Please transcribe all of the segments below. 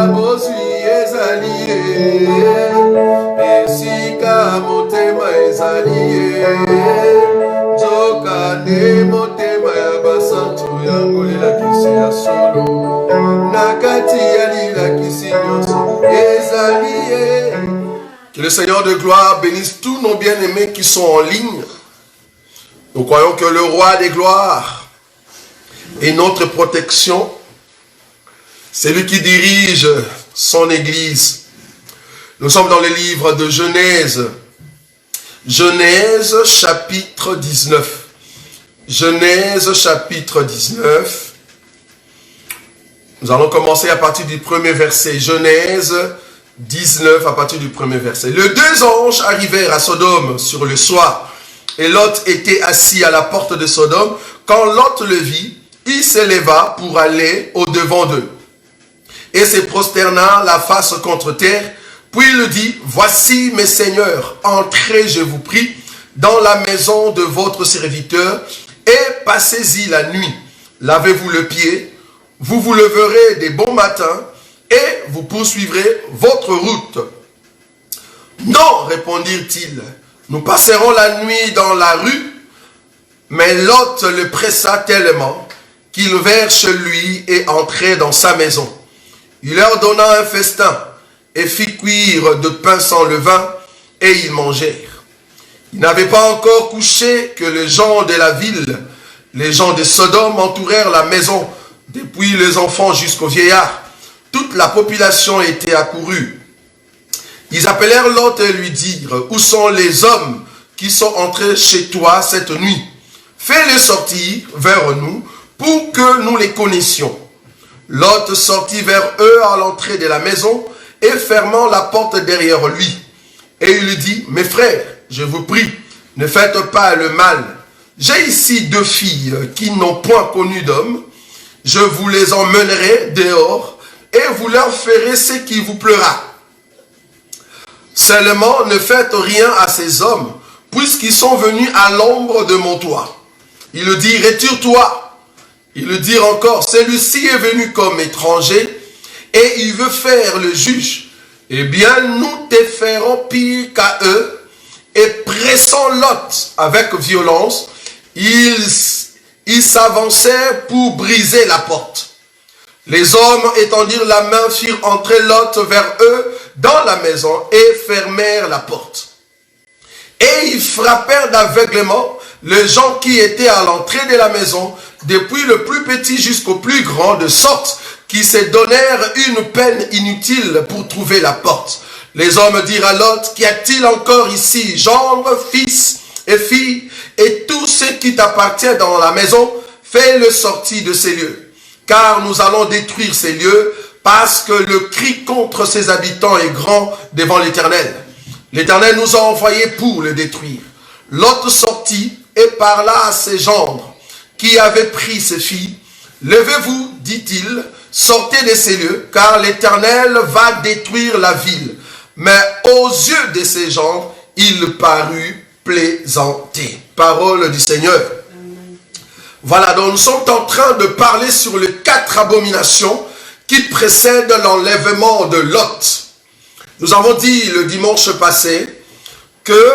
bosui ezali esika motema ezali nzoka nde motema ya basantu yango lelakisi ya solo na kati ya lilakisi nyonso ezali. Que le Seigneur de gloire bénisse tous nos bien-aimés qui sont en ligne. Nous croyons que le roi des gloires est notre protection. C'est lui qui dirige son église. Nous sommes dans le livre de Genèse. Genèse chapitre 19. Genèse chapitre 19. Nous allons commencer à partir du premier verset. Genèse 19 à partir du premier verset. Les deux anges arrivèrent à Sodome sur le soir, et Lot était assis à la porte de Sodome. Quand Lot le vit, il s'éleva pour aller au-devant d'eux, et se prosterna la face contre terre. Puis il dit, voici mes seigneurs, entrez, je vous prie, dans la maison de votre serviteur, et passez-y la nuit. Lavez-vous le pied, vous vous leverez des bons matins, et vous poursuivrez votre route. Non, répondirent-ils, nous passerons la nuit dans la rue. Mais Lot le pressa tellement qu'ils vinrent chez lui et entrèrent dans sa maison. Il leur donna un festin et fit cuire de pain sans levain, et ils mangèrent. Ils n'avaient pas encore couché que les gens de la ville, les gens de Sodome, entourèrent la maison, depuis les enfants jusqu'aux vieillards. Toute la population était accourue. Ils appelèrent Lot et lui dirent, où sont les hommes qui sont entrés chez toi cette nuit? Fais-les sortir vers nous pour que nous les connaissions. Lot sortit vers eux à l'entrée de la maison et fermant la porte derrière lui. Et il lui dit, mes frères, je vous prie, ne faites pas le mal. J'ai ici deux filles qui n'ont point connu d'homme. Je vous les emmènerai dehors et vous leur ferez ce qui vous plaira. Seulement, ne faites rien à ces hommes, puisqu'ils sont venus à l'ombre de mon toit. Il le dit, retire-toi. Il le dit encore, celui-ci est venu comme étranger, et il veut faire le juge. Eh bien, nous te ferons pire qu'à eux, et pressant Lot avec violence, ils s'avancèrent pour briser la porte. Les hommes étendirent la main, firent entrer Lot vers eux dans la maison et fermèrent la porte. Et ils frappèrent d'aveuglement les gens qui étaient à l'entrée de la maison, depuis le plus petit jusqu'au plus grand, de sorte qu'ils se donnèrent une peine inutile pour trouver la porte. Les hommes dirent à Lot, qu'y a-t-il encore ici, gendre, fils et filles, et tout ce qui t'appartient dans la maison, fais-le sortir de ces lieux. Car nous allons détruire ces lieux, parce que le cri contre ses habitants est grand devant l'Éternel. L'Éternel nous a envoyés pour le détruire. Lot sortit et parla à ses gendres, qui avaient pris ses filles. Levez-vous, dit-il, sortez de ces lieux, car l'Éternel va détruire la ville. Mais aux yeux de ses gendres, il parut plaisanter. Parole du Seigneur. Voilà, donc nous sommes en train de parler sur les 4 abominations qui précèdent l'enlèvement de Lot. Nous avons dit le dimanche passé que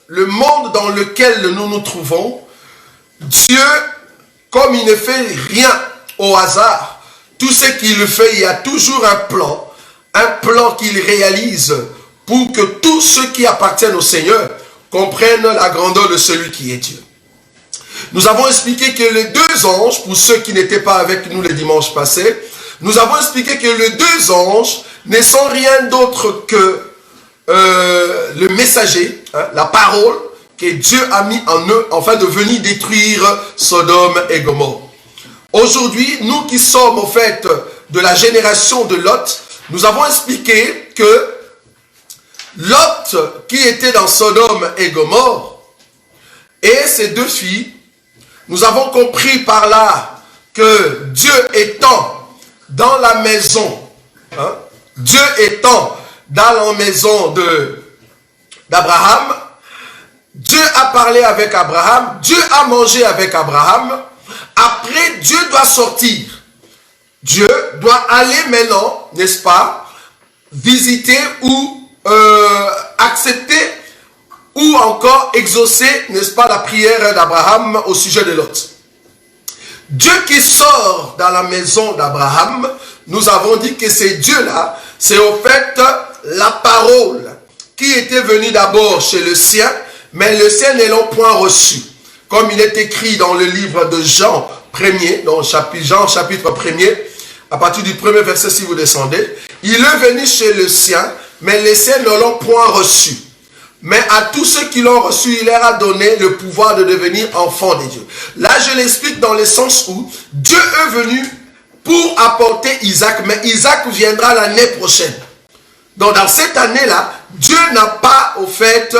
le monde dans lequel nous nous trouvons, Dieu, comme il ne fait rien au hasard, tout ce qu'il fait, il y a toujours un plan qu'il réalise pour que tous ceux qui appartiennent au Seigneur comprennent la grandeur de celui qui est Dieu. Nous avons expliqué que les deux anges, pour ceux qui n'étaient pas avec nous le dimanche passé, nous avons expliqué que les deux anges ne sont rien d'autre que le messager, hein, la parole que Dieu a mis en eux afin de venir détruire Sodome et Gomorrhe. Aujourd'hui, nous qui sommes au fait de la génération de Lot, nous avons expliqué que Lot, qui était dans Sodome et Gomorrhe, et ses deux filles, nous avons compris par là que Dieu étant dans la maison, hein, Dieu étant dans la maison d'Abraham, Dieu a parlé avec Abraham, Dieu a mangé avec Abraham, après Dieu doit sortir doit aller maintenant, n'est-ce pas, visiter ou accepter ou encore exaucer, n'est-ce pas, la prière d'Abraham au sujet de Lot. Dieu qui sort dans la maison d'Abraham, nous avons dit que c'est Dieu-là, c'est au fait la parole qui était venue d'abord chez le sien, mais le sien ne l'ont point reçu. Comme il est écrit dans le livre de Jean 1er, dans Jean chapitre 1er, à partir du premier verset si vous descendez, il est venu chez le sien, mais les siens ne l'ont point reçu. Mais à tous ceux qui l'ont reçu, il leur a donné le pouvoir de devenir enfants de Dieu. Là, je l'explique dans le sens où Dieu est venu pour apporter Isaac, mais Isaac viendra l'année prochaine. Donc, dans cette année-là, Dieu n'a pas, au fait,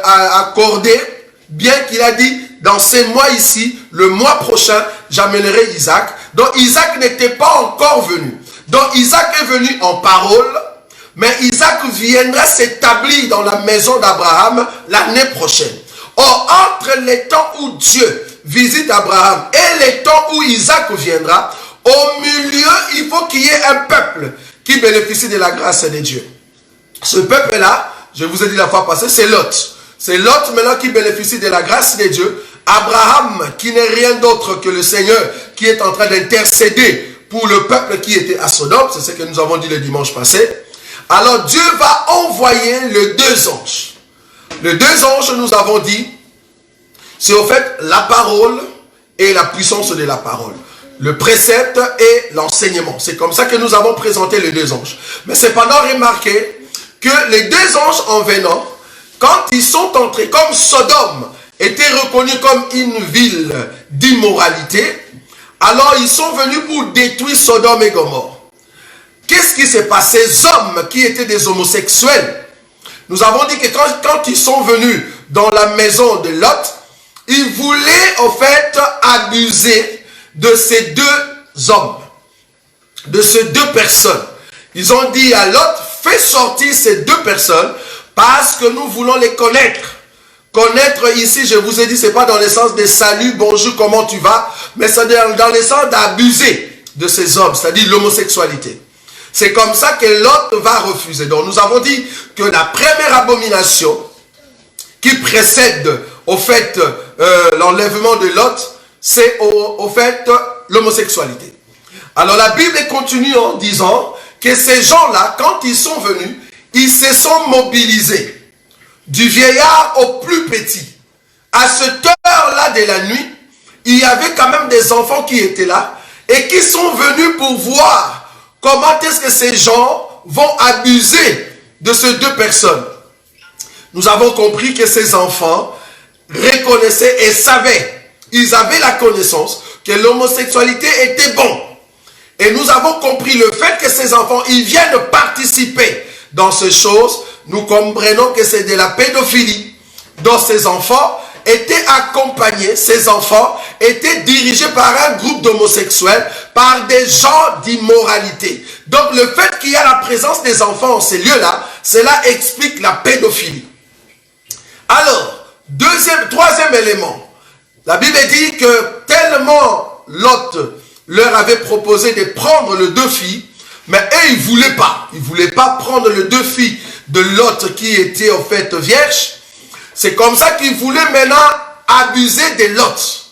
accordé, bien qu'il a dit, dans ces mois ici, le mois prochain, j'amènerai Isaac. Donc, Isaac n'était pas encore venu. Donc, Isaac est venu en parole, mais Isaac viendra s'établir dans la maison d'Abraham l'année prochaine. Or, entre les temps où Dieu visite Abraham et les temps où Isaac viendra, au milieu, il faut qu'il y ait un peuple qui bénéficie de la grâce de Dieu. Ce peuple-là, je vous ai dit la fois passée, c'est Lot. C'est Lot maintenant qui bénéficie de la grâce de Dieu. Abraham, qui n'est rien d'autre que le Seigneur, qui est en train d'intercéder pour le peuple qui était à Sodome. C'est ce que nous avons dit le dimanche passé. Alors Dieu va envoyer les deux anges. Les deux anges, nous avons dit, c'est au fait la parole et la puissance de la parole. Le précepte et l'enseignement. C'est comme ça que nous avons présenté les deux anges. Mais cependant, remarquez que les deux anges en venant, quand ils sont entrés, comme Sodome était reconnu comme une ville d'immoralité, alors ils sont venus pour détruire Sodome et Gomorrhe. Qu'est-ce qui s'est passé? Ces hommes qui étaient des homosexuels, nous avons dit que quand ils sont venus dans la maison de Lot, ils voulaient en fait abuser de ces deux hommes, de ces deux personnes. Ils ont dit à Lot, fais sortir ces deux personnes parce que nous voulons les connaître. Connaître ici, je vous ai dit, ce n'est pas dans le sens de salut, bonjour, comment tu vas, mais c'est dans le sens d'abuser de ces hommes, c'est-à-dire l'homosexualité. C'est comme ça que Lot va refuser. Donc nous avons dit que la première abomination qui précède au fait l'enlèvement de Lot, c'est au fait l'homosexualité. Alors la Bible continue en disant que ces gens-là, quand ils sont venus, ils se sont mobilisés. Du vieillard au plus petit. À cette heure-là de la nuit, il y avait quand même des enfants qui étaient là et qui sont venus pour voir comment est-ce que ces gens vont abuser de ces deux personnes. Nous avons compris que ces enfants reconnaissaient et savaient, ils avaient la connaissance que l'homosexualité était bon. Et nous avons compris le fait que ces enfants, ils viennent participer dans ces choses. Nous comprenons que c'est de la pédophilie. Donc ces enfants étaient accompagnés, ces enfants étaient dirigés par un groupe d'homosexuels, par des gens d'immoralité. Donc le fait qu'il y a la présence des enfants en ces lieux-là, cela explique la pédophilie. Alors, troisième élément, la Bible dit que tellement Lot leur avait proposé de prendre les deux filles, mais eux, ils ne voulaient pas prendre les deux filles de Lot qui étaient en fait vierges. C'est comme ça qu'ils voulaient maintenant abuser de Lot.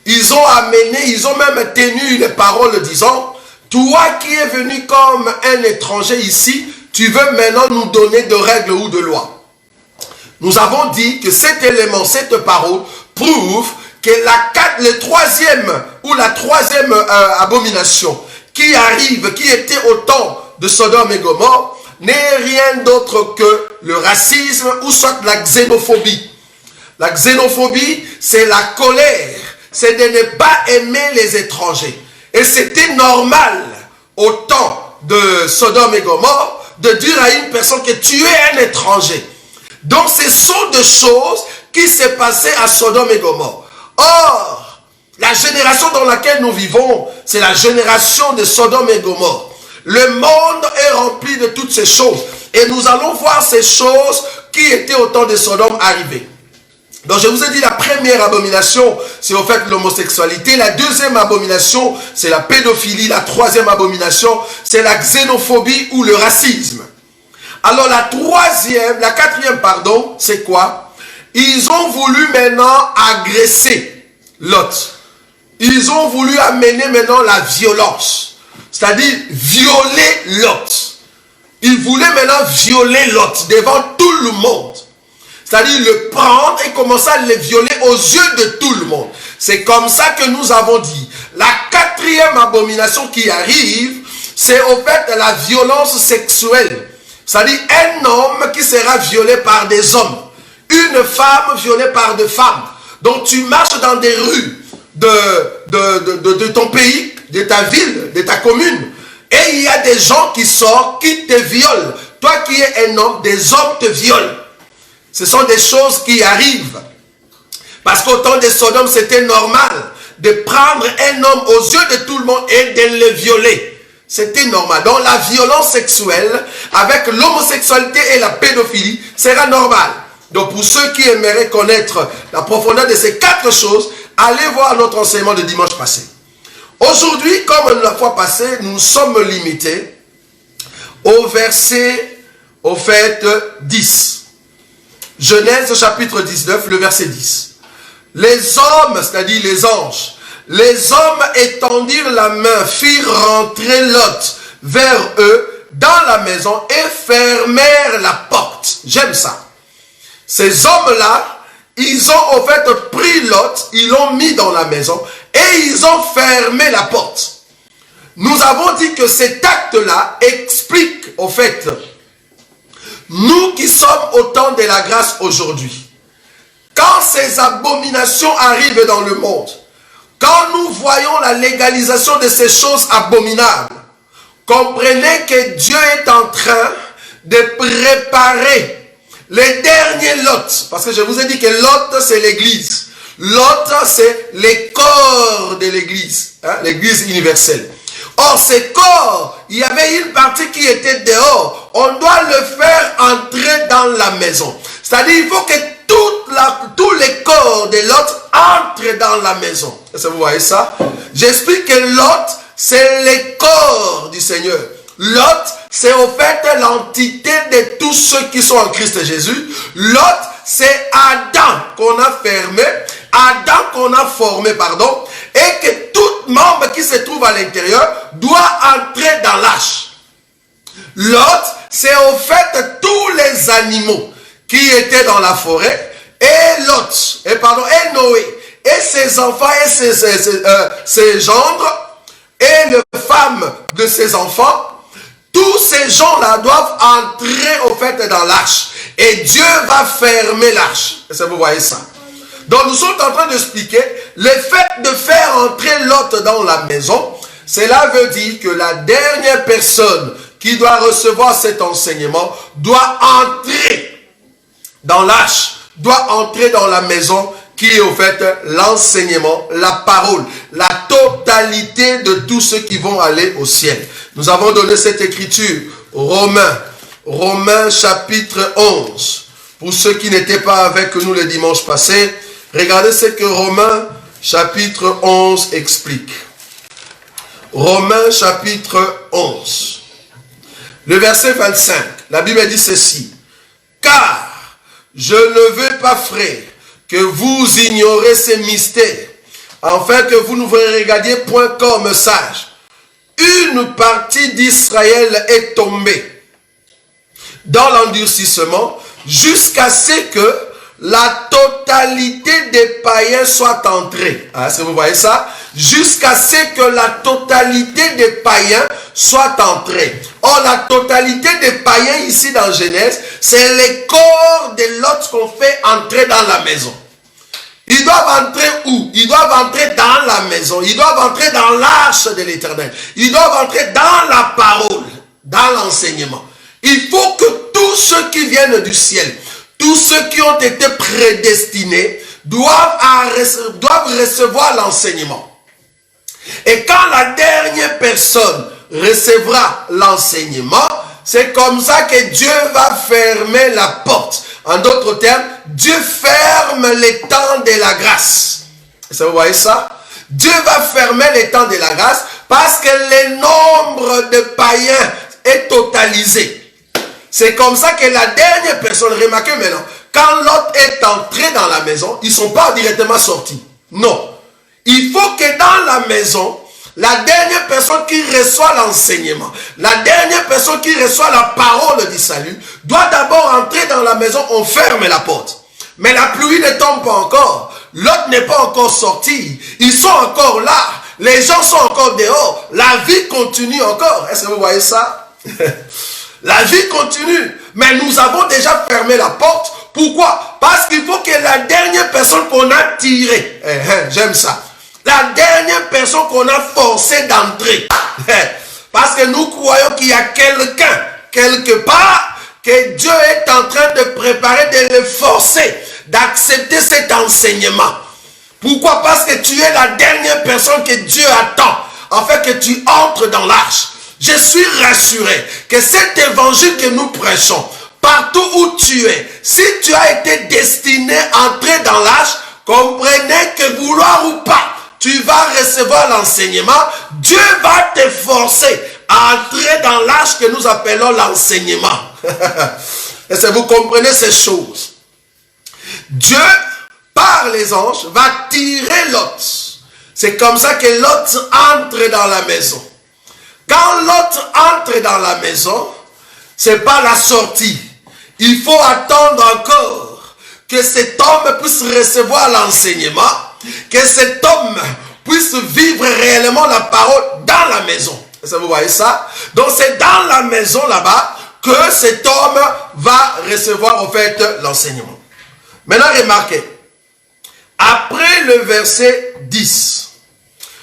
Ils ont même tenu les paroles disant, toi qui es venu comme un étranger ici, tu veux maintenant nous donner de règles ou de lois. Nous avons dit que cet élément, cette parole, prouve que la troisième abomination qui arrive, qui était au temps de Sodome et Gomorrhe, n'est rien d'autre que le racisme ou soit la xénophobie. La xénophobie, c'est la colère, c'est de ne pas aimer les étrangers. Et c'était normal au temps de Sodome et Gomorrhe de dire à une personne que tu es un étranger. Donc ce sont des choses qui s'est passées à Sodome et Gomorrhe. Or, la génération dans laquelle nous vivons, c'est la génération de Sodome et Gomorrhe. Le monde est rempli de toutes ces choses. Et nous allons voir ces choses qui étaient au temps de Sodome arriver. Donc je vous ai dit, la première abomination, c'est au fait l'homosexualité. La deuxième abomination, c'est la pédophilie. La troisième abomination, c'est la xénophobie ou le racisme. Alors la quatrième, pardon, c'est quoi? Ils ont voulu maintenant agresser Lot. Ils ont voulu amener maintenant la violence. C'est-à-dire violer Lot. Ils voulaient maintenant violer Lot devant tout le monde. C'est-à-dire le prendre et commencer à le violer aux yeux de tout le monde. C'est comme ça que nous avons dit. La quatrième abomination qui arrive, c'est au fait la violence sexuelle. C'est-à-dire un homme qui sera violé par des hommes. Une femme violée par des femmes. Donc tu marches dans des rues de ton pays, de ta ville, de ta commune. Et il y a des gens qui sortent, qui te violent. Toi qui es un homme, des hommes te violent. Ce sont des choses qui arrivent. Parce qu'au temps de Sodome, c'était normal de prendre un homme aux yeux de tout le monde et de le violer. C'était normal. Donc la violence sexuelle avec l'homosexualité et la pédophilie sera normale. Donc pour ceux qui aimeraient connaître la profondeur de ces quatre choses, allez voir notre enseignement de dimanche passé. Aujourd'hui, comme la fois passée, nous sommes limités au verset, au fait, 10. Genèse chapitre 19, le verset 10. Les hommes, c'est-à-dire les anges, les hommes étendirent la main, firent rentrer Lot vers eux dans la maison et fermèrent la porte. J'aime ça. Ces hommes-là, ils ont au fait pris Lot, ils l'ont mis dans la maison et ils ont fermé la porte. Nous avons dit que cet acte-là explique au fait, nous qui sommes au temps de la grâce aujourd'hui, quand ces abominations arrivent dans le monde, quand nous voyons la légalisation de ces choses abominables, comprenez que Dieu est en train de préparer les derniers Lot. Parce que je vous ai dit que Lot, c'est l'église. Lot, c'est les corps de l'église. Hein, l'église universelle. Or, ces corps, il y avait une partie qui était dehors. On doit le faire entrer dans la maison. C'est-à-dire, il faut que tous les corps de Lot entrent dans la maison. Est-ce que vous voyez ça? J'explique que Lot, c'est les corps du Seigneur. Lot, c'est au fait l'entité de tous ceux qui sont en Christ Jésus. Lot, c'est Adam qu'on a fermé, Adam qu'on a formé, pardon, et que tout membre qui se trouve à l'intérieur doit entrer dans l'arche. Lot, c'est au fait tous les animaux qui étaient dans la forêt, et Lot, et Noé, et ses enfants, et ses gendres, et les femmes de ses enfants. Tous ces gens-là doivent entrer au fait dans l'arche. Et Dieu va fermer l'arche. Est-ce que vous voyez ça? Donc nous sommes en train d'expliquer le fait de faire entrer Lot dans la maison. Cela veut dire que la dernière personne qui doit recevoir cet enseignement doit entrer dans l'arche, doit entrer dans la maison qui est au fait l'enseignement, la parole, la totalité de tous ceux qui vont aller au ciel. Nous avons donné cette écriture, Romains chapitre 11. Pour ceux qui n'étaient pas avec nous le dimanche passé, regardez ce que Romains chapitre 11 explique. Romains chapitre 11. Le verset 25, la Bible dit ceci. Car je ne veux pas, frère, que vous ignorez ces mystères, afin que vous ne vous regardiez point comme sages. Une partie d'Israël est tombée dans l'endurcissement jusqu'à ce que la totalité des païens soit entrée. Est-ce que vous voyez ça? Jusqu'à ce que la totalité des païens soit entrée. Or, la totalité des païens ici dans Genèse, c'est les corps de Lot qu'on fait entrer dans la maison. Ils doivent entrer où? Ils doivent entrer dans la maison. Ils doivent entrer dans l'arche de l'Éternel. Ils doivent entrer dans la parole, dans l'enseignement. Il faut que tous ceux qui viennent du ciel, tous ceux qui ont été prédestinés, doivent recevoir l'enseignement. Et quand la dernière personne recevra l'enseignement, c'est comme ça que Dieu va fermer la porte. En d'autres termes, Dieu ferme les temps de la grâce. Est-ce que vous voyez ça? Dieu va fermer les temps de la grâce parce que le nombre de païens est totalisé. C'est comme ça que la dernière personne, remarquez maintenant, quand Lot est entré dans la maison, ils ne sont pas directement sortis. Non. Il faut que dans la maison, la dernière personne qui reçoit l'enseignement, la dernière personne qui reçoit la parole du salut, doit d'abord entrer dans la maison, on ferme la porte. Mais la pluie ne tombe pas encore. L'autre n'est pas encore sorti. Ils sont encore là. Les gens sont encore dehors. La vie continue encore. Est-ce que vous voyez ça? La vie continue. Mais nous avons déjà fermé la porte. Pourquoi? Parce qu'il faut que la dernière personne qu'on a tirée, j'aime ça, la dernière personne qu'on a forcé d'entrer, parce que nous croyons qu'il y a quelqu'un, quelque part, que Dieu est en train de préparer, de le forcer, d'accepter cet enseignement. Pourquoi? Parce que tu es la dernière personne que Dieu attend, afin que tu entres dans l'arche. Je suis rassuré que cet évangile que nous prêchons, partout où tu es, si tu as été destiné à entrer dans l'arche, comprenez que vouloir ou pas, tu vas recevoir l'enseignement. Dieu va te forcer à entrer dans l'arche que nous appelons l'enseignement. Est-ce que vous comprenez ces choses? Dieu, par les anges, va tirer Lot. C'est comme ça que Lot entre dans la maison. Quand Lot entre dans la maison, ce n'est pas la sortie. Il faut attendre encore que cet homme puisse recevoir l'enseignement, que cet homme puisse vivre réellement la parole dans la maison. Est-ce que vous voyez ça? Donc c'est dans la maison là-bas que cet homme va recevoir en fait l'enseignement. Maintenant remarquez, après le verset 10,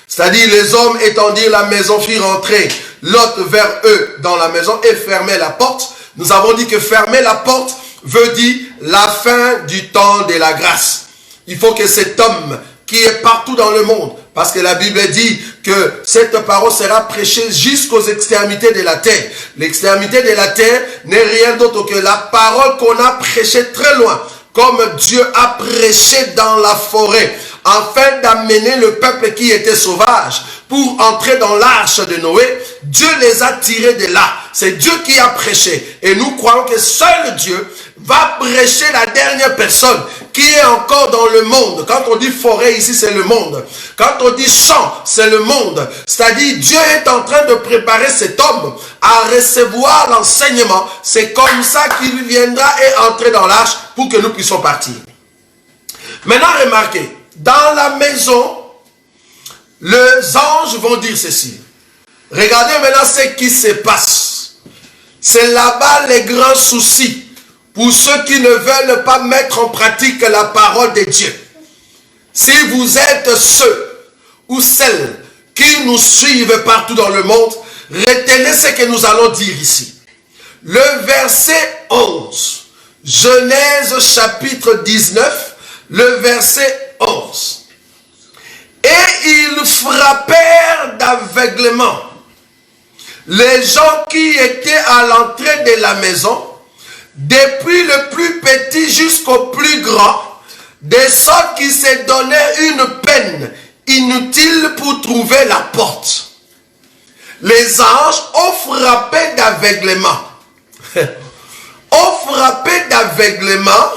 c'est-à-dire les hommes étendirent la maison, firent entrer Lot vers eux dans la maison et fermaient la porte. Nous avons dit que fermer la porte veut dire la fin du temps de la grâce. Il faut que cet homme qui est partout dans le monde, parce que la Bible dit que cette parole sera prêchée jusqu'aux extrémités de la terre. L'extrémité de la terre n'est rien d'autre que la parole qu'on a prêchée très loin, comme Dieu a prêché dans la forêt, afin d'amener le peuple qui était sauvage pour entrer dans l'arche de Noé. Dieu les a tirés de là. C'est Dieu qui a prêché. Et nous croyons que seul Dieu va prêcher la dernière personne qui est encore dans le monde. Quand on dit forêt ici, c'est le monde. Quand on dit champ, c'est le monde. C'est-à-dire, Dieu est en train de préparer cet homme à recevoir l'enseignement. C'est comme ça qu'il viendra et entrer dans l'arche pour que nous puissions partir. Maintenant, remarquez, dans la maison, les anges vont dire ceci. Regardez maintenant ce qui se passe. C'est là-bas les grands soucis pour ceux qui ne veulent pas mettre en pratique la parole de Dieu. Si vous êtes ceux ou celles qui nous suivent partout dans le monde, retenez ce que nous allons dire ici. Le verset 11, Genèse chapitre 19, le verset 11. Et ils frappèrent d'aveuglement les gens qui étaient à l'entrée de la maison, depuis le plus petit jusqu'au plus grand, de sorte qu'ils se donnaient une peine inutile pour trouver la porte. Les anges ont frappé d'aveuglement. Ont frappé d'aveuglement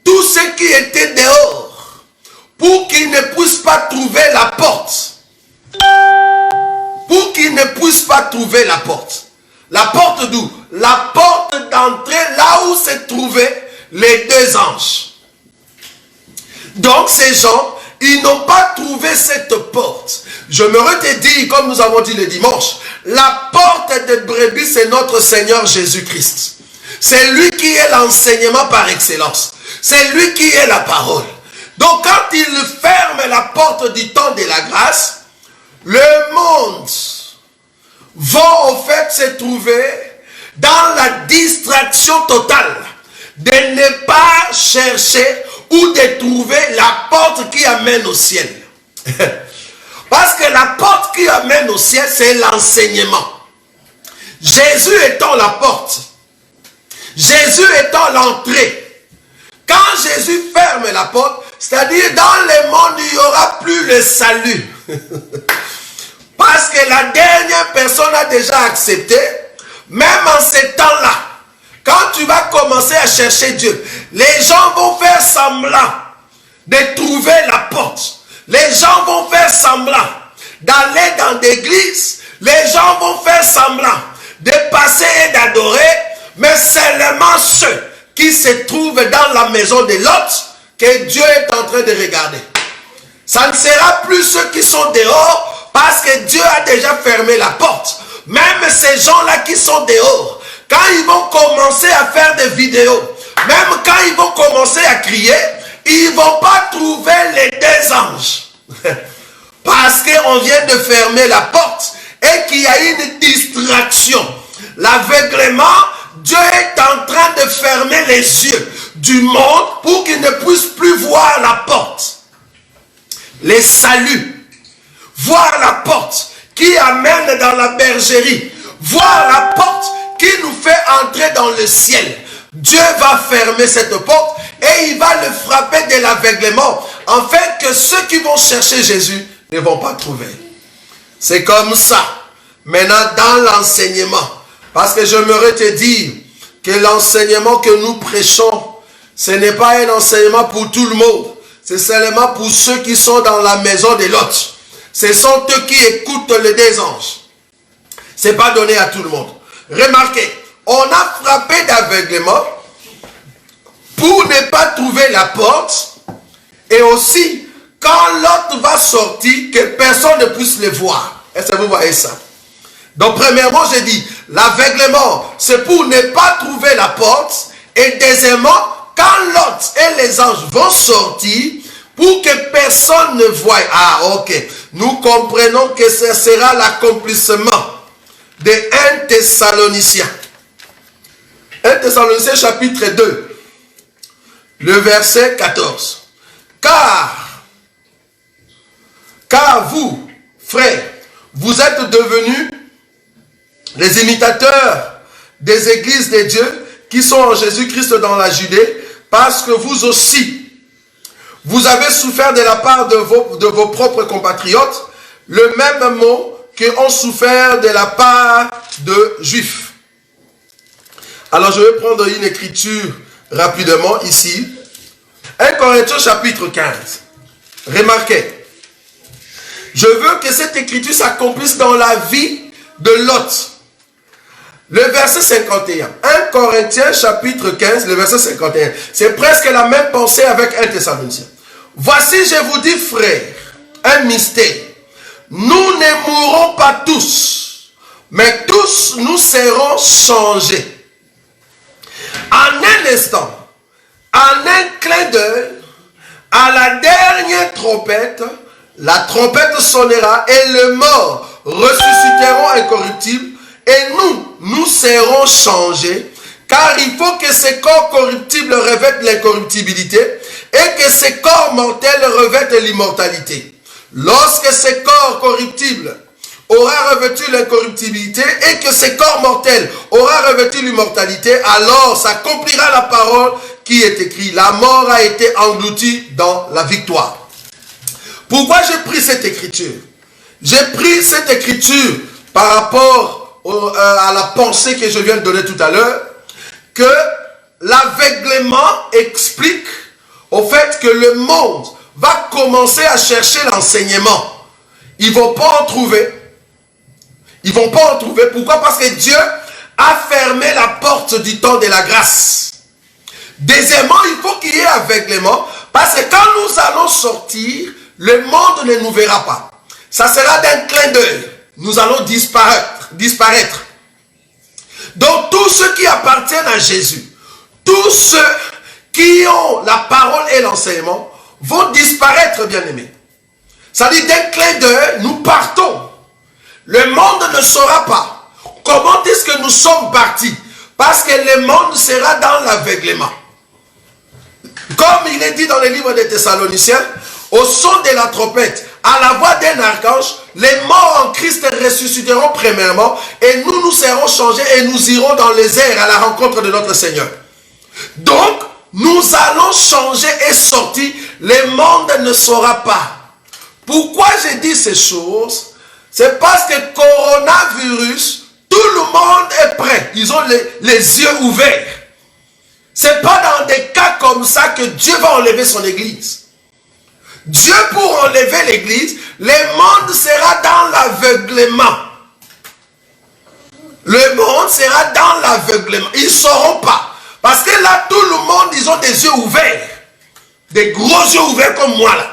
tous ceux qui étaient dehors, pour qu'ils ne puissent pas trouver la porte. Pour qu'ils ne puissent pas trouver la porte. La porte d'où? La porte d'entrée, là où se trouvaient les deux anges. Donc ces gens, ils n'ont pas trouvé cette porte. Je me te dire, comme nous avons dit le dimanche, la porte de brebis, c'est notre Seigneur Jésus-Christ. C'est lui qui est l'enseignement par excellence. C'est lui qui est la parole. Donc quand il ferme la porte du temps de la grâce, le monde va au fait se trouver dans la distraction totale de ne pas chercher ou de trouver la porte qui amène au ciel. Parce que la porte qui amène au ciel, c'est l'enseignement. Jésus étant la porte, Jésus étant l'entrée. Quand Jésus ferme la porte, c'est-à-dire dans le monde, il n'y aura plus le salut. Parce que la dernière personne a déjà accepté, même en ces temps-là, quand tu vas commencer à chercher Dieu, les gens vont faire semblant de trouver la porte. Les gens vont faire semblant d'aller dans l'église. Les gens vont faire semblant de passer et d'adorer, mais seulement ceux qui se trouvent dans la maison de l'autre que Dieu est en train de regarder. Ça ne sera plus ceux qui sont dehors parce que Dieu a déjà fermé la porte. Même ces gens-là qui sont dehors, quand ils vont commencer à faire des vidéos, même quand ils vont commencer à crier, ils ne vont pas trouver les deux anges. Parce qu'on vient de fermer la porte et qu'il y a une distraction. L'aveuglement, Dieu est en train de fermer les yeux du monde pour qu'il ne puisse plus voir la porte. Les saluts, voir la porte qui amène dans la bergerie, voir la porte qui nous fait entrer dans le ciel. Dieu va fermer cette porte et il va le frapper de l'aveuglement, afin que ceux qui vont chercher Jésus ne vont pas trouver. C'est comme ça. Maintenant, dans l'enseignement, parce que j'aimerais te dire que l'enseignement que nous prêchons, ce n'est pas un enseignement pour tout le monde. C'est seulement pour ceux qui sont dans la maison de l'autre. Ce sont eux qui écoutent les deux anges. Ce n'est pas donné à tout le monde. Remarquez, on a frappé d'aveuglement pour ne pas trouver la porte, et aussi quand l'autre va sortir, que personne ne puisse le voir. Est-ce que vous voyez ça? Donc premièrement, j'ai dit, l'aveuglement, c'est pour ne pas trouver la porte, et deuxièmement, quand l'autre et les anges vont sortir, pour que personne ne voie. Ah, ok. Nous comprenons que ce sera l'accomplissement de 1 Thessaloniciens. 1 Thessaloniciens chapitre 2, le verset 14. Car vous, frères, vous êtes devenus les imitateurs des églises de Dieu qui sont en Jésus-Christ dans la Judée, parce que vous aussi, vous avez souffert de la part de vos propres compatriotes le même mot que ont souffert de la part de Juifs. Alors je vais prendre une écriture rapidement ici. 1 Corinthiens chapitre 15. Remarquez, je veux que cette écriture s'accomplisse dans la vie de Lot. Le verset 51. 1 Corinthiens chapitre 15, le verset 51. C'est presque la même pensée avec 1 Thessaloniciens. Voici, je vous dis, frères, un mystère. Nous ne mourrons pas tous, mais tous nous serons changés. En un instant, en un clin d'œil, à la dernière trompette, la trompette sonnera et les morts ressusciteront incorruptibles et nous serons changés, car il faut que ces corps corruptibles revêtent l'incorruptibilité et que ces corps mortels revêtent l'immortalité. Lorsque ces corps corruptibles aura revêtu l'incorruptibilité et que ces corps mortels aura revêtu l'immortalité, alors s'accomplira la parole qui est écrite. La mort a été engloutie dans la victoire. Pourquoi j'ai pris cette écriture? J'ai pris cette écriture par rapport à la pensée que je viens de donner tout à l'heure, que l'aveuglement explique au fait que le monde va commencer à chercher l'enseignement. Ils ne vont pas en trouver. Ils ne vont pas en trouver. Pourquoi? Parce que Dieu a fermé la porte du temps de la grâce. Deuxièmement, il faut qu'il y ait aveuglement, parce que quand nous allons sortir, le monde ne nous verra pas. Ça sera d'un clin d'œil. Nous allons disparaître. Donc tous ceux qui appartiennent à Jésus, tous ceux qui ont la parole et l'enseignement, vont disparaître, bien-aimés. Ça dit, d'un clin d'œil, nous partons. Le monde ne saura pas comment est-ce que nous sommes partis, parce que le monde sera dans l'aveuglement. Comme il est dit dans le livre des Thessaloniciens, au son de la trompette, à la voix d'un archange, les morts en Christ ressusciteront premièrement et nous serons changés et nous irons dans les airs à la rencontre de notre Seigneur. Donc, nous allons changer et sortir. Le monde ne saura pas. Pourquoi j'ai dit ces choses? C'est parce que coronavirus, tout le monde est prêt. Ils ont les yeux ouverts. C'est pas dans des cas comme ça que Dieu va enlever son église. Dieu, pour enlever l'église, le monde sera dans l'aveuglement. Le monde sera dans l'aveuglement. Ils ne sauront pas. Parce que là, tout le monde, ils ont des yeux ouverts. Des gros yeux ouverts comme moi là.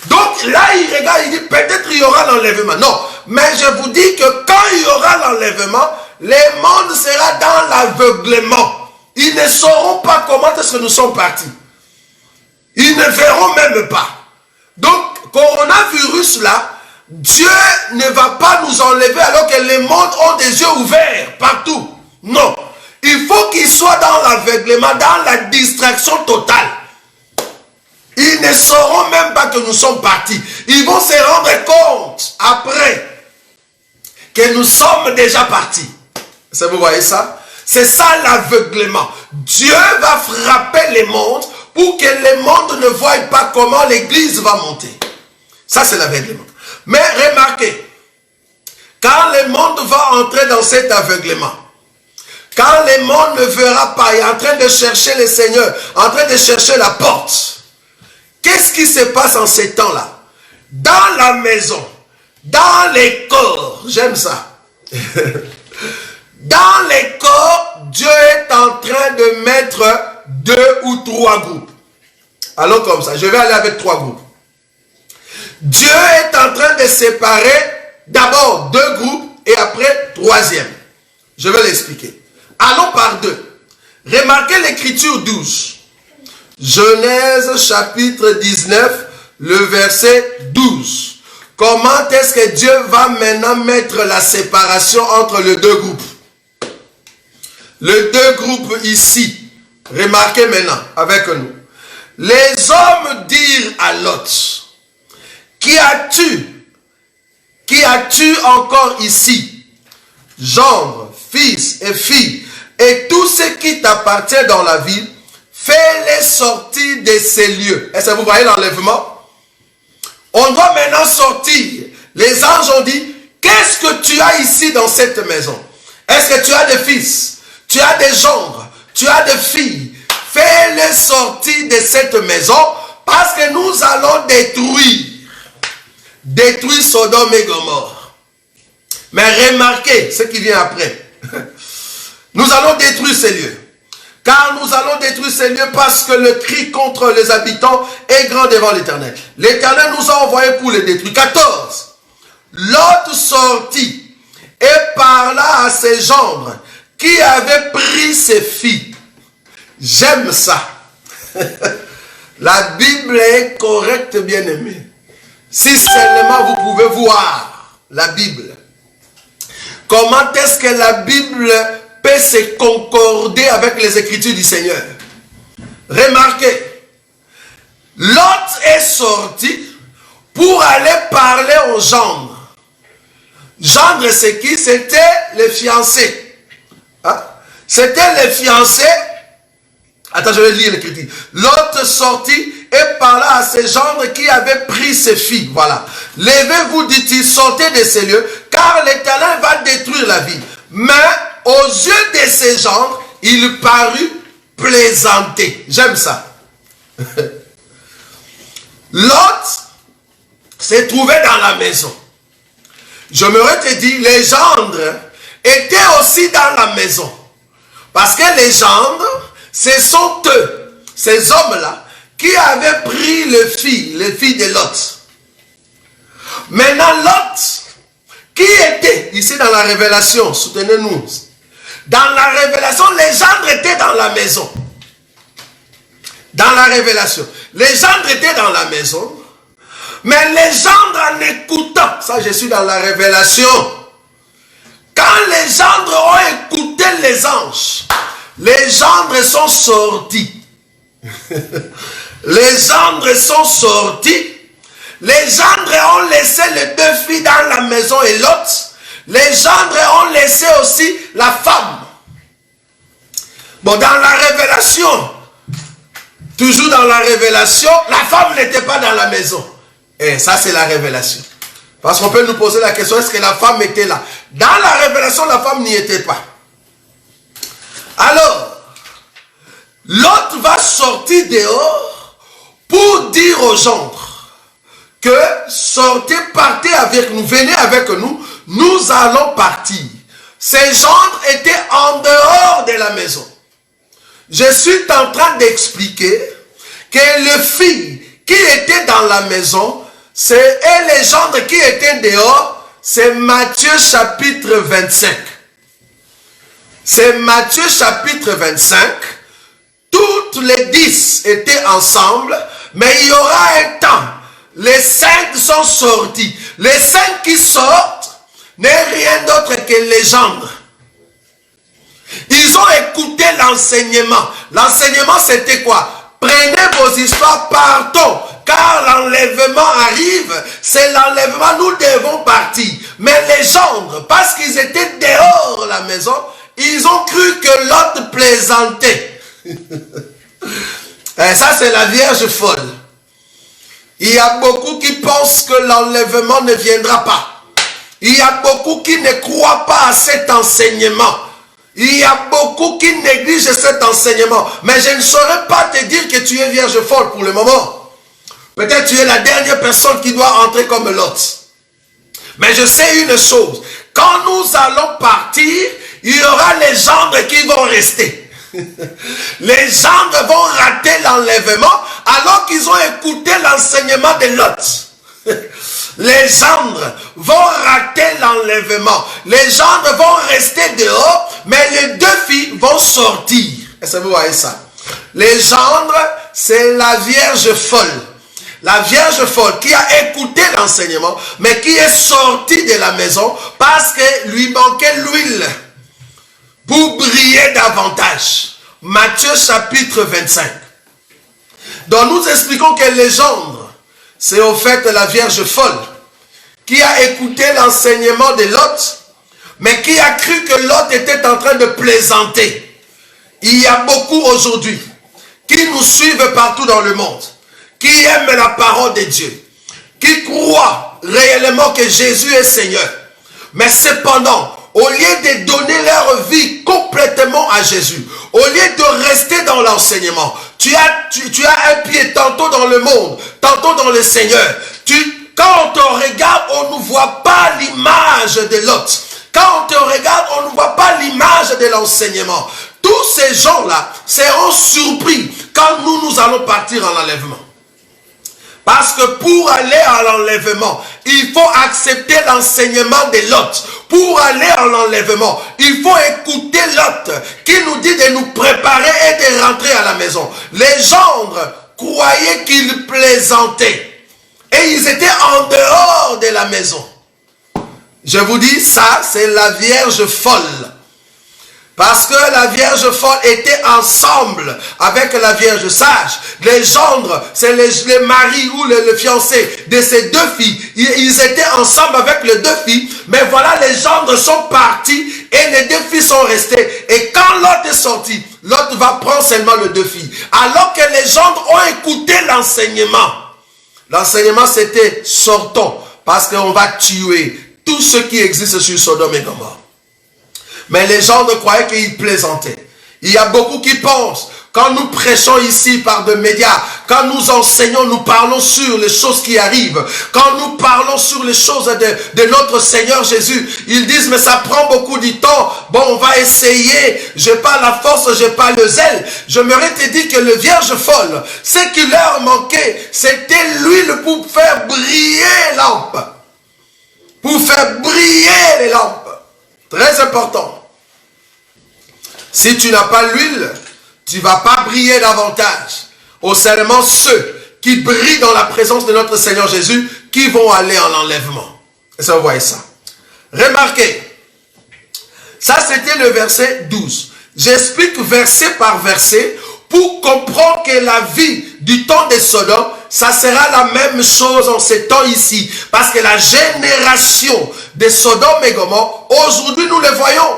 Donc là, il regarde, il dit, peut-être il y aura l'enlèvement. Non, mais je vous dis que quand il y aura l'enlèvement, le monde sera dans l'aveuglement. Ils ne sauront pas comment est-ce que nous sommes partis. Ils ne verront même pas. Donc, coronavirus là, Dieu ne va pas nous enlever alors que les mondes ont des yeux ouverts partout. Non. Il faut qu'ils soient dans l'aveuglement, dans la distraction totale. Ils ne sauront même pas que nous sommes partis. Ils vont se rendre compte après que nous sommes déjà partis. Vous voyez ça? C'est ça l'aveuglement. Dieu va frapper les mondes pour que les mondes ne voient pas comment l'église va monter. Ça, c'est l'aveuglement. Mais remarquez, quand le monde va entrer dans cet aveuglement, quand le monde ne verra pas, il est en train de chercher le Seigneur, en train de chercher la porte, qu'est-ce qui se passe en ces temps-là? Dans la maison, dans les corps, j'aime ça. Dans les corps, Dieu est en train de mettre 2 ou 3 groupes. Alors comme ça, je vais aller avec 3 groupes. Dieu est en train de séparer d'abord 2 groupes et après 3e. Je vais l'expliquer. Allons par 2. Remarquez l'écriture 12. Genèse chapitre 19, le verset 12. Comment est-ce que Dieu va maintenant mettre la séparation entre les 2 groupes? Les 2 groupes ici. Remarquez maintenant avec nous. Les hommes dirent à Lot, qui as-tu? Qui as-tu encore ici? Gendre, fils et filles, et tout ce qui t'appartient dans la ville, fais-les sortir de ces lieux. Est-ce que vous voyez l'enlèvement? On doit maintenant sortir. Les anges ont dit, qu'est-ce que tu as ici dans cette maison? Est-ce que tu as des fils? Tu as des gendres? Tu as des filles? Fais-les sortir de cette maison parce que nous allons détruire Sodome et Gomorrhe. Mais remarquez ce qui vient après. Nous allons détruire ces lieux. Car nous allons détruire ces lieux parce que le cri contre les habitants est grand devant l'Éternel. L'Éternel nous a envoyés pour les détruire. 14. Lot sortit et parla à ses gendres qui avaient pris ses filles. J'aime ça. La Bible est correcte, bien aimée. Si seulement vous pouvez voir la Bible. Comment est-ce que la Bible peut se concorder avec les Écritures du Seigneur? Remarquez, Lot est sorti pour aller parler aux gendres. Gendre, c'est qui? C'était les fiancés. Hein? C'était les fiancés. Attends, je vais lire l'écriture. Lot sortit et parla à ses gendres qui avaient pris ses filles. Voilà. Levez-vous, dit-il, sortez de ces lieux, car l'Éternel va détruire la ville. Mais aux yeux de ses gendres, il parut plaisanter. J'aime ça. Lot s'est trouvé dans la maison. Je m'aurais te dit, les gendres étaient aussi dans la maison. Parce que les gendres, ce sont eux, ces hommes-là, qui avaient pris les filles de Lot. Maintenant, Lot, qui était, ici dans la révélation, soutenez-nous, dans la révélation, les gendres étaient dans la maison. Dans la révélation, les gendres étaient dans la maison, mais les gendres en écoutant, ça je suis dans la révélation, quand les gendres ont écouté les anges, les gendres sont sortis. Les gendres sont sortis. Les gendres ont laissé les deux filles dans la maison et l'autre. Les gendres ont laissé aussi la femme. Bon, dans la révélation, toujours dans la révélation, la femme n'était pas dans la maison. Et ça, c'est la révélation. Parce qu'on peut nous poser la question, est-ce que la femme était là? Dans la révélation, la femme n'y était pas. Alors, l'autre va sortir dehors pour dire aux gendres que sortez, partez avec nous, venez avec nous, nous allons partir. Ces gendres étaient en dehors de la maison. Je suis en train d'expliquer que les filles qui étaient dans la maison, et les gendres qui étaient dehors, c'est Matthieu chapitre 25. C'est Matthieu chapitre 25. Toutes les 10 étaient ensemble, mais il y aura un temps. Les 5 sont sortis. Les 5 qui sortent n'est rien d'autre que les gendres. Ils ont écouté l'enseignement. L'enseignement, c'était quoi? Prenez vos histoires, partons. Car l'enlèvement arrive. C'est l'enlèvement, nous devons partir. Mais les gendres, parce qu'ils étaient dehors de la maison, ils ont cru que l'autre plaisantait. Et ça, c'est la Vierge folle. Il y a beaucoup qui pensent que l'enlèvement ne viendra pas. Il y a beaucoup qui ne croient pas à cet enseignement. Il y a beaucoup qui négligent cet enseignement. Mais je ne saurais pas te dire que tu es vierge folle pour le moment. Peut-être tu es la dernière personne qui doit entrer comme l'autre. Mais je sais une chose. Quand nous allons partir, il y aura les gendres qui vont rester. Les gendres vont rater l'enlèvement alors qu'ils ont écouté l'enseignement de l'autre. Les gendres vont rater l'enlèvement. Les gendres vont rester dehors, mais les deux filles vont sortir. Est-ce que vous voyez ça? Les gendres, c'est la Vierge folle. La Vierge folle qui a écouté l'enseignement, mais qui est sortie de la maison parce que lui manquait l'huile pour briller davantage. Matthieu chapitre 25. Donc nous expliquons que les gendres, c'est au fait la Vierge folle qui a écouté l'enseignement de Lot, mais qui a cru que Lot était en train de plaisanter. Il y a beaucoup aujourd'hui qui nous suivent partout dans le monde, qui aiment la parole de Dieu, qui croient réellement que Jésus est Seigneur. Mais cependant, au lieu de donner leur vie complètement à Jésus, au lieu de rester dans l'enseignement, tu as un pied tantôt dans le monde, tantôt dans le Seigneur. Quand on te regarde, on ne voit pas l'image de l'autre. Quand on te regarde, on ne voit pas l'image de l'enseignement. Tous ces gens-là seront surpris quand nous allons partir en enlèvement. Parce que pour aller à l'enlèvement, il faut accepter l'enseignement de l'autre. Pour aller à l'enlèvement, il faut écouter l'autre qui nous dit de nous préparer et de rentrer à la maison. Les gendres croyaient qu'ils plaisantaient. Et ils étaient en dehors de la maison. Je vous dis, ça, c'est la Vierge folle. Parce que la Vierge folle était ensemble avec la Vierge sage. Les gendres, c'est les maris ou les fiancés de ces deux filles. Ils étaient ensemble avec les deux filles. Mais voilà, les gendres sont partis et les deux filles sont restées. Et quand l'autre est sorti, l'autre va prendre seulement les deux filles. Alors que les gendres ont écouté l'enseignement. L'enseignement, c'était sortons, parce qu'on va tuer tout ce qui existe sur Sodome et Gomorrhe. Mais les gens ne croyaient qu'ils plaisantaient. Il y a beaucoup qui pensent, quand nous prêchons ici par des médias, quand nous enseignons, nous parlons sur les choses qui arrivent. Quand nous parlons sur les choses de notre Seigneur Jésus, ils disent, mais ça prend beaucoup de temps. Bon, on va essayer. Je n'ai pas la force, je n'ai pas le zèle. J'aimerais te dire que le Vierge folle, ce qui leur manquait, c'était l'huile pour faire briller les lampes. Pour faire briller les lampes. Très important. Si tu n'as pas l'huile, tu ne vas pas briller davantage. Au seulement ceux qui brillent dans la présence de notre Seigneur Jésus qui vont aller en enlèvement. Et ça, vous voyez ça. Remarquez. Ça, c'était le verset 12. J'explique verset par verset pour comprendre que la vie du temps de Sodome ça sera la même chose en ces temps ici. Parce que la génération de Sodome et Gomorrhe, aujourd'hui nous les voyons.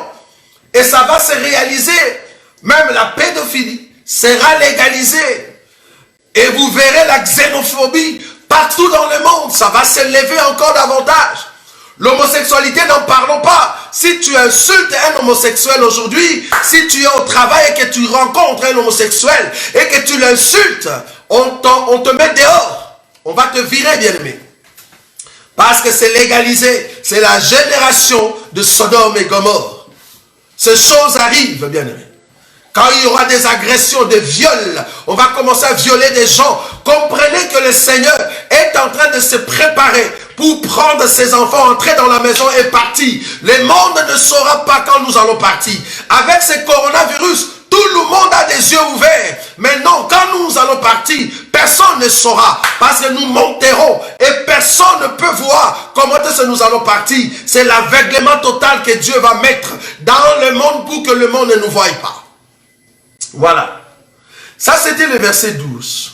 Et ça va se réaliser. Même la pédophilie sera légalisée. Et vous verrez la xénophobie partout dans le monde. Ça va s'élever encore davantage. L'homosexualité, n'en parlons pas. Si tu insultes un homosexuel aujourd'hui, si tu es au travail et que tu rencontres un homosexuel et que tu l'insultes, on te met dehors. On va te virer, bien-aimé. Parce que c'est légalisé. C'est la génération de Sodome et Gomorrhe. Ces choses arrivent, bien-aimé. Quand il y aura des agressions, des viols, on va commencer à violer des gens. Comprenez que le Seigneur est en train de se préparer pour prendre ses enfants, entrer dans la maison et partir. Le monde ne saura pas quand nous allons partir. Avec ce coronavirus, tout le monde a des yeux ouverts. Mais non, quand nous allons partir, personne ne saura. Parce que nous monterons et personne ne peut voir comment est-ce que nous allons partir. C'est l'aveuglement total que Dieu va mettre dans le monde pour que le monde ne nous voie pas. Voilà. Ça, c'était le verset 12.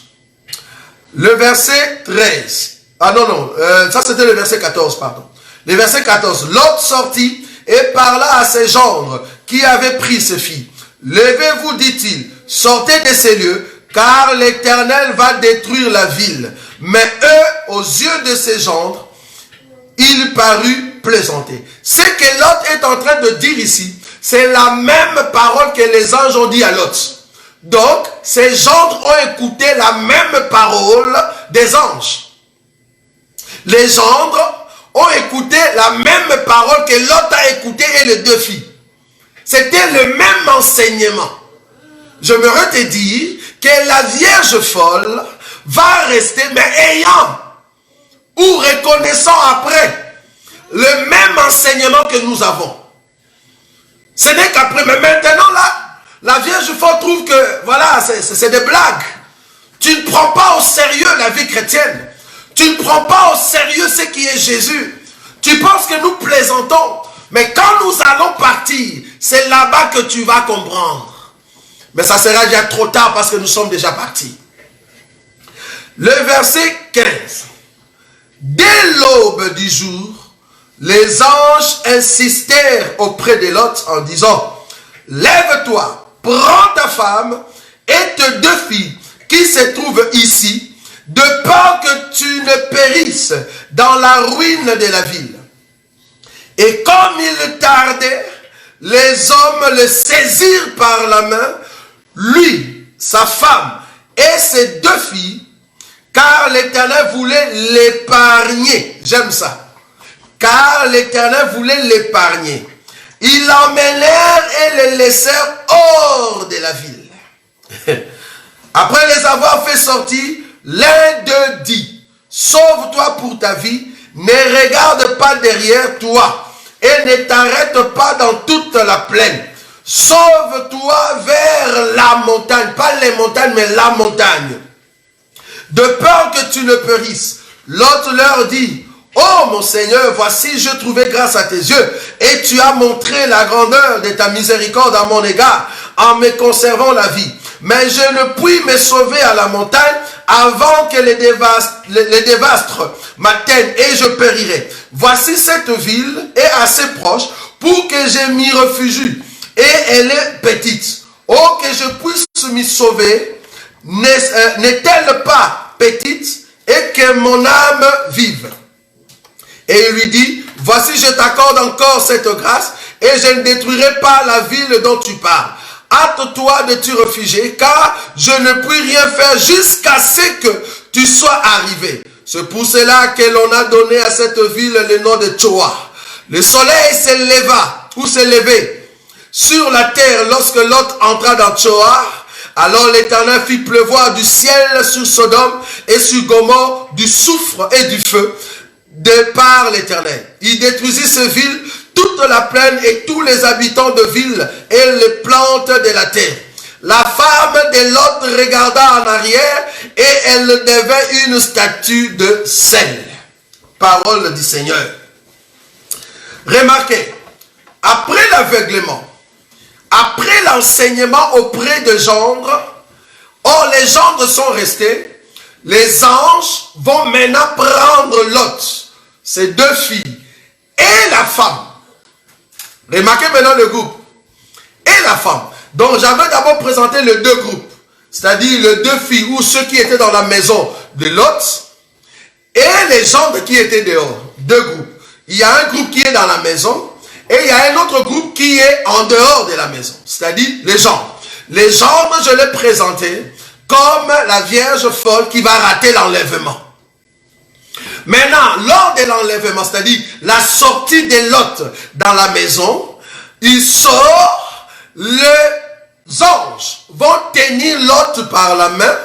Le verset 13. Ah non, ça c'était le verset 14, pardon. Le verset 14. Lot sortit et parla à ses gendres qui avaient pris ses filles. Levez-vous, dit-il, sortez de ces lieux, car l'Éternel va détruire la ville. Mais eux, aux yeux de ses gendres, il parut plaisanter. Ce que Lot est en train de dire ici, c'est la même parole que les anges ont dit à Lot. Donc, ces gendres ont écouté la même parole des anges. Les gendres ont écouté la même parole que Lot a écouté et les deux filles. C'était le même enseignement. Je me te dire que la Vierge folle va rester, mais ayant ou reconnaissant après le même enseignement que nous avons. Ce n'est qu'après, mais maintenant là, la Vierge folle trouve que, voilà, c'est des blagues. Tu ne prends pas au sérieux la vie chrétienne. Tu ne prends pas au sérieux ce qui est Jésus. Tu penses que nous plaisantons. Mais quand nous allons partir, c'est là-bas que tu vas comprendre. Mais ça sera déjà trop tard parce que nous sommes déjà partis. Le verset 15. Dès l'aube du jour, les anges insistèrent auprès de Lot en disant, lève-toi, prends ta femme et tes deux filles qui se trouvent ici, de peur que tu ne périsses dans la ruine de la ville. Et comme il tardait, les hommes le saisirent par la main, lui, sa femme et ses deux filles, car l'Éternel voulait l'épargner. J'aime ça. Car l'Éternel voulait l'épargner. Ils l'emmenèrent et le laissèrent hors de la ville. Après les avoir fait sortir, l'un d'eux dit, sauve-toi pour ta vie, ne regarde pas derrière toi et ne t'arrête pas dans toute la plaine. Sauve-toi vers la montagne, pas les montagnes, mais la montagne. De peur que tu ne périsses. L'autre leur dit, oh mon Seigneur, voici je trouvais grâce à tes yeux et tu as montré la grandeur de ta miséricorde à mon égard en me conservant la vie. Mais je ne puis me sauver à la montagne avant que les désastres m'atteignent et je périrai. Voici cette ville est assez proche pour que je m'y refugie et elle est petite. Oh, que je puisse m'y sauver, n'est-elle pas petite et que mon âme vive? Et il lui dit, voici je t'accorde encore cette grâce et je ne détruirai pas la ville dont tu parles. Hâte-toi de t'y réfugier, car je ne puis rien faire jusqu'à ce que tu sois arrivé. C'est pour cela que l'on a donné à cette ville le nom de Tchoa. Le soleil s'est levé sur la terre lorsque Lot entra dans Tchoa. Alors l'Éternel fit pleuvoir du ciel sur Sodome et sur Gomorrhe du soufre et du feu de par l'Éternel. Il détruisit ces villes, toute la plaine et tous les habitants de ville et les plantes de la terre. La femme de Lot regarda en arrière et elle devint une statue de sel. Parole du Seigneur. Remarquez, après l'aveuglement, après l'enseignement auprès de gendres, or les gendres sont restés, les anges vont maintenant prendre Lot, ces deux filles, et la femme. Remarquez maintenant le groupe. Et la femme. Donc j'avais d'abord présenté les deux groupes. C'est-à-dire les deux filles ou ceux qui étaient dans la maison de Lot et les gens qui étaient dehors. Deux groupes. Il y a un groupe qui est dans la maison et il y a un autre groupe qui est en dehors de la maison. C'est-à-dire les gens. Les gens, je l'ai présenté comme la Vierge folle qui va rater l'enlèvement. Maintenant, lors de l'enlèvement, c'est-à-dire la sortie de Lot dans la maison, il sort, les anges vont tenir Lot par la main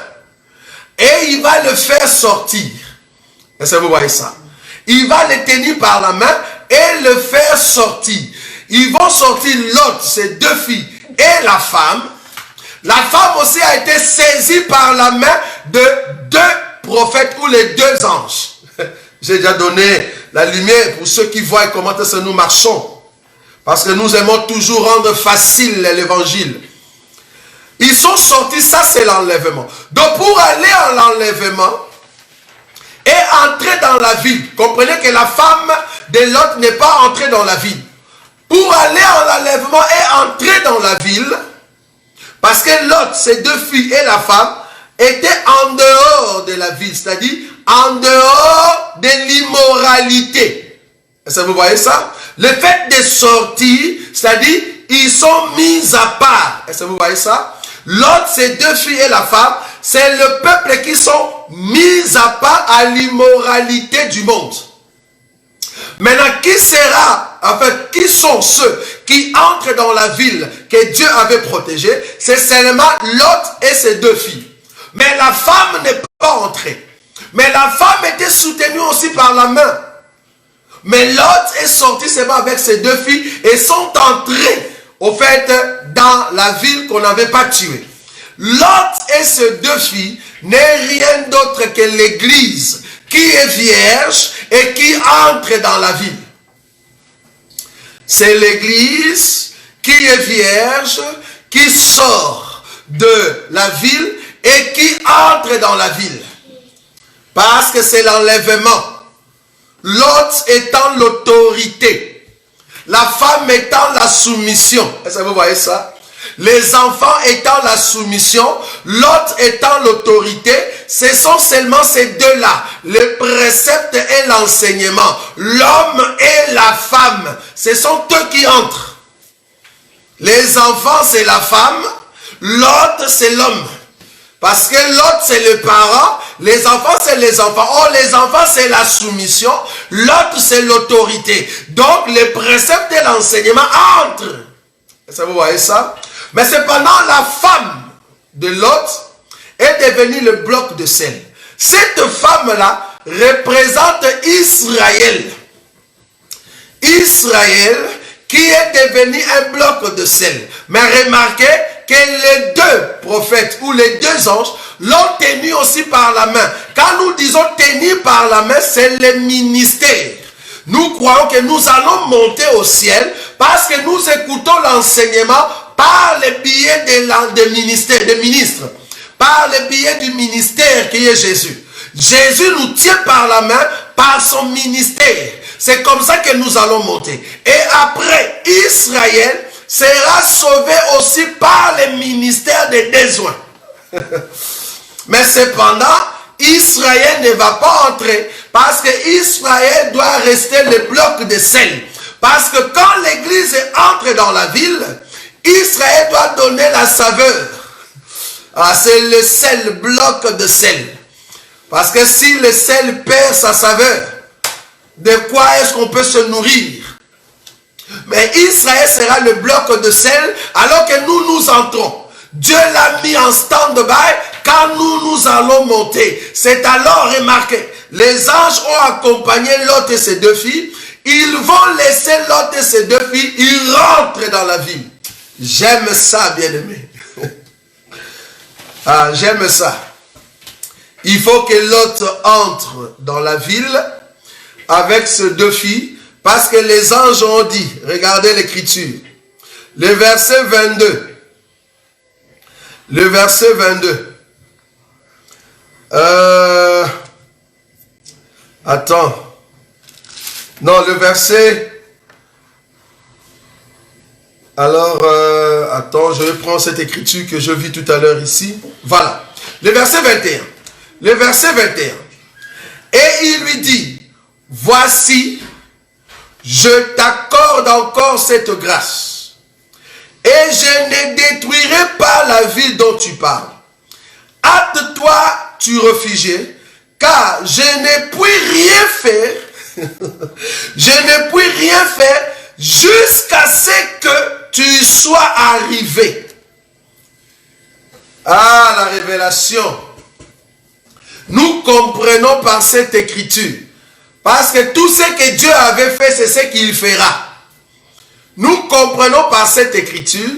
et il va le faire sortir. Est-ce que vous voyez ça? Il va le tenir par la main et le faire sortir. Ils vont sortir Lot, ses deux filles et la femme. La femme aussi a été saisie par la main de deux prophètes ou les deux anges. J'ai déjà donné la lumière pour ceux qui voient comment est-ce que nous marchons. Parce que nous aimons toujours rendre facile l'évangile. Ils sont sortis, ça c'est l'enlèvement. Donc pour aller à l'enlèvement et entrer dans la ville, comprenez que la femme de Lot n'est pas entrée dans la ville. Pour aller à l'enlèvement et entrer dans la ville, parce que Lot, ses deux filles et la femme, étaient en dehors de la ville, c'est-à-dire en dehors de l'immoralité. Est-ce que vous voyez ça? Le fait de sortir, c'est-à-dire ils sont mis à part. Est-ce que vous voyez ça? Lot, ses deux filles et la femme, c'est le peuple qui sont mis à part à l'immoralité du monde. Maintenant, qui sera, en fait, qui sont ceux qui entrent dans la ville que Dieu avait protégée? C'est seulement Lot et ses deux filles. Mais la femme n'est pas entrée. Mais la femme était soutenue aussi par la main. Mais Lot est sorti seulement avec ses deux filles et sont entrés, au fait, dans la ville qu'on n'avait pas tuée. Lot et ses deux filles n'est rien d'autre que l'église qui est vierge et qui entre dans la ville. C'est l'église qui est vierge, qui sort de la ville et qui entre dans la ville. Parce que c'est l'enlèvement. Lot étant l'autorité. La femme étant la soumission. Est-ce que vous voyez ça? Les enfants étant la soumission, Lot étant l'autorité, ce sont seulement ces deux-là, le précepte et l'enseignement. L'homme et la femme, ce sont eux qui entrent. Les enfants, c'est la femme, Lot, c'est l'homme. Parce que Lot, c'est le parent, les enfants, c'est les enfants. Or, les enfants, c'est la soumission, Lot, c'est l'autorité. Donc, le précepte et l'enseignement entrent. Est-ce que vous voyez ça? Mais cependant, la femme de Lot est devenue le bloc de sel. Cette femme-là représente Israël. Israël qui est devenu un bloc de sel. Mais remarquez que les deux prophètes ou les deux anges l'ont tenu aussi par la main. Quand nous disons tenir par la main, c'est le ministère. Nous croyons que nous allons monter au ciel parce que nous écoutons l'enseignement par le biais des ministres, par le biais du ministère qui est Jésus. Jésus nous tient par la main par son ministère. C'est comme ça que nous allons monter. Et après, Israël sera sauvé aussi par le ministère des besoins. Mais cependant, Israël ne va pas entrer parce que Israël doit rester le bloc de sel. Parce que quand l'église entre dans la ville, Israël doit donner la saveur. Ah, c'est le sel, bloc de sel. Parce que si le sel perd sa saveur, de quoi est-ce qu'on peut se nourrir? Mais Israël sera le bloc de sel alors que nous entrons. Dieu l'a mis en stand-by quand nous allons monter. C'est alors remarqué, les anges ont accompagné Lot et ses deux filles. Ils vont laisser Lot et ses deux filles, ils rentrent dans la ville. J'aime ça, bien-aimé. Ah, j'aime ça. Il faut que Lot entre dans la ville avec ses deux filles, parce que les anges ont dit, regardez l'écriture, le verset 22. Le verset 22. Attends. Non, le verset... Alors, attends, je vais prendre cette écriture que je vis tout à l'heure ici. Voilà. Le verset 21. Le verset 21. Et il lui dit, voici, je t'accorde encore cette grâce. Et je ne détruirai pas la ville dont tu parles. Hâte-toi, tu réfugié, car je ne puis rien faire. Je ne puis rien faire jusqu'à ce que tu sois arrivé. Ah, la révélation. Nous comprenons par cette écriture. Parce que tout ce que Dieu avait fait, c'est ce qu'il fera. Nous comprenons par cette écriture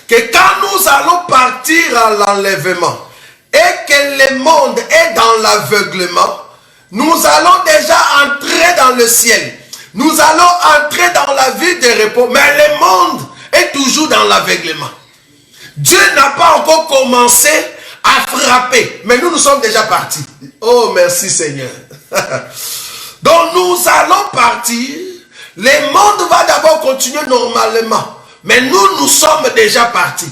que quand nous allons partir à l'enlèvement et que le monde est dans l'aveuglement, nous allons déjà entrer dans le ciel. Nous allons entrer dans la vie de repos, mais le monde est toujours dans l'aveuglement. Dieu n'a pas encore commencé à frapper, mais nous sommes déjà partis. Oh, merci Seigneur. Donc nous allons partir. Le monde va d'abord continuer normalement, mais nous sommes déjà partis.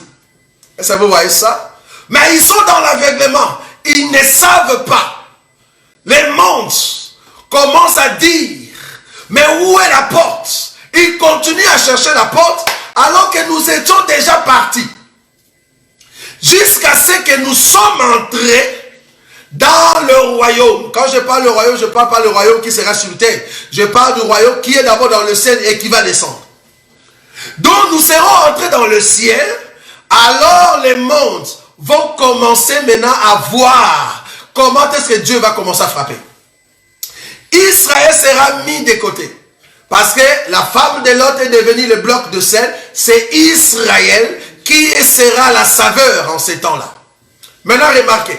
Est-ce que vous voyez ça? Mais ils sont dans l'aveuglement. Ils ne savent pas. Le monde commence à dire, mais où est la porte? Ils continuent à chercher la porte alors que nous étions déjà partis. Jusqu'à ce que nous sommes entrés dans le royaume. Quand je parle du royaume, je ne parle pas du royaume qui sera sur terre. Je parle du royaume qui est d'abord dans le ciel et qui va descendre. Donc nous serons entrés dans le ciel. Alors les mondes vont commencer maintenant à voir comment est-ce que Dieu va commencer à frapper. Israël sera mis de côté. Parce que la femme de Lot est devenue le bloc de sel. C'est Israël qui sera la saveur en ces temps-là. Maintenant remarquez.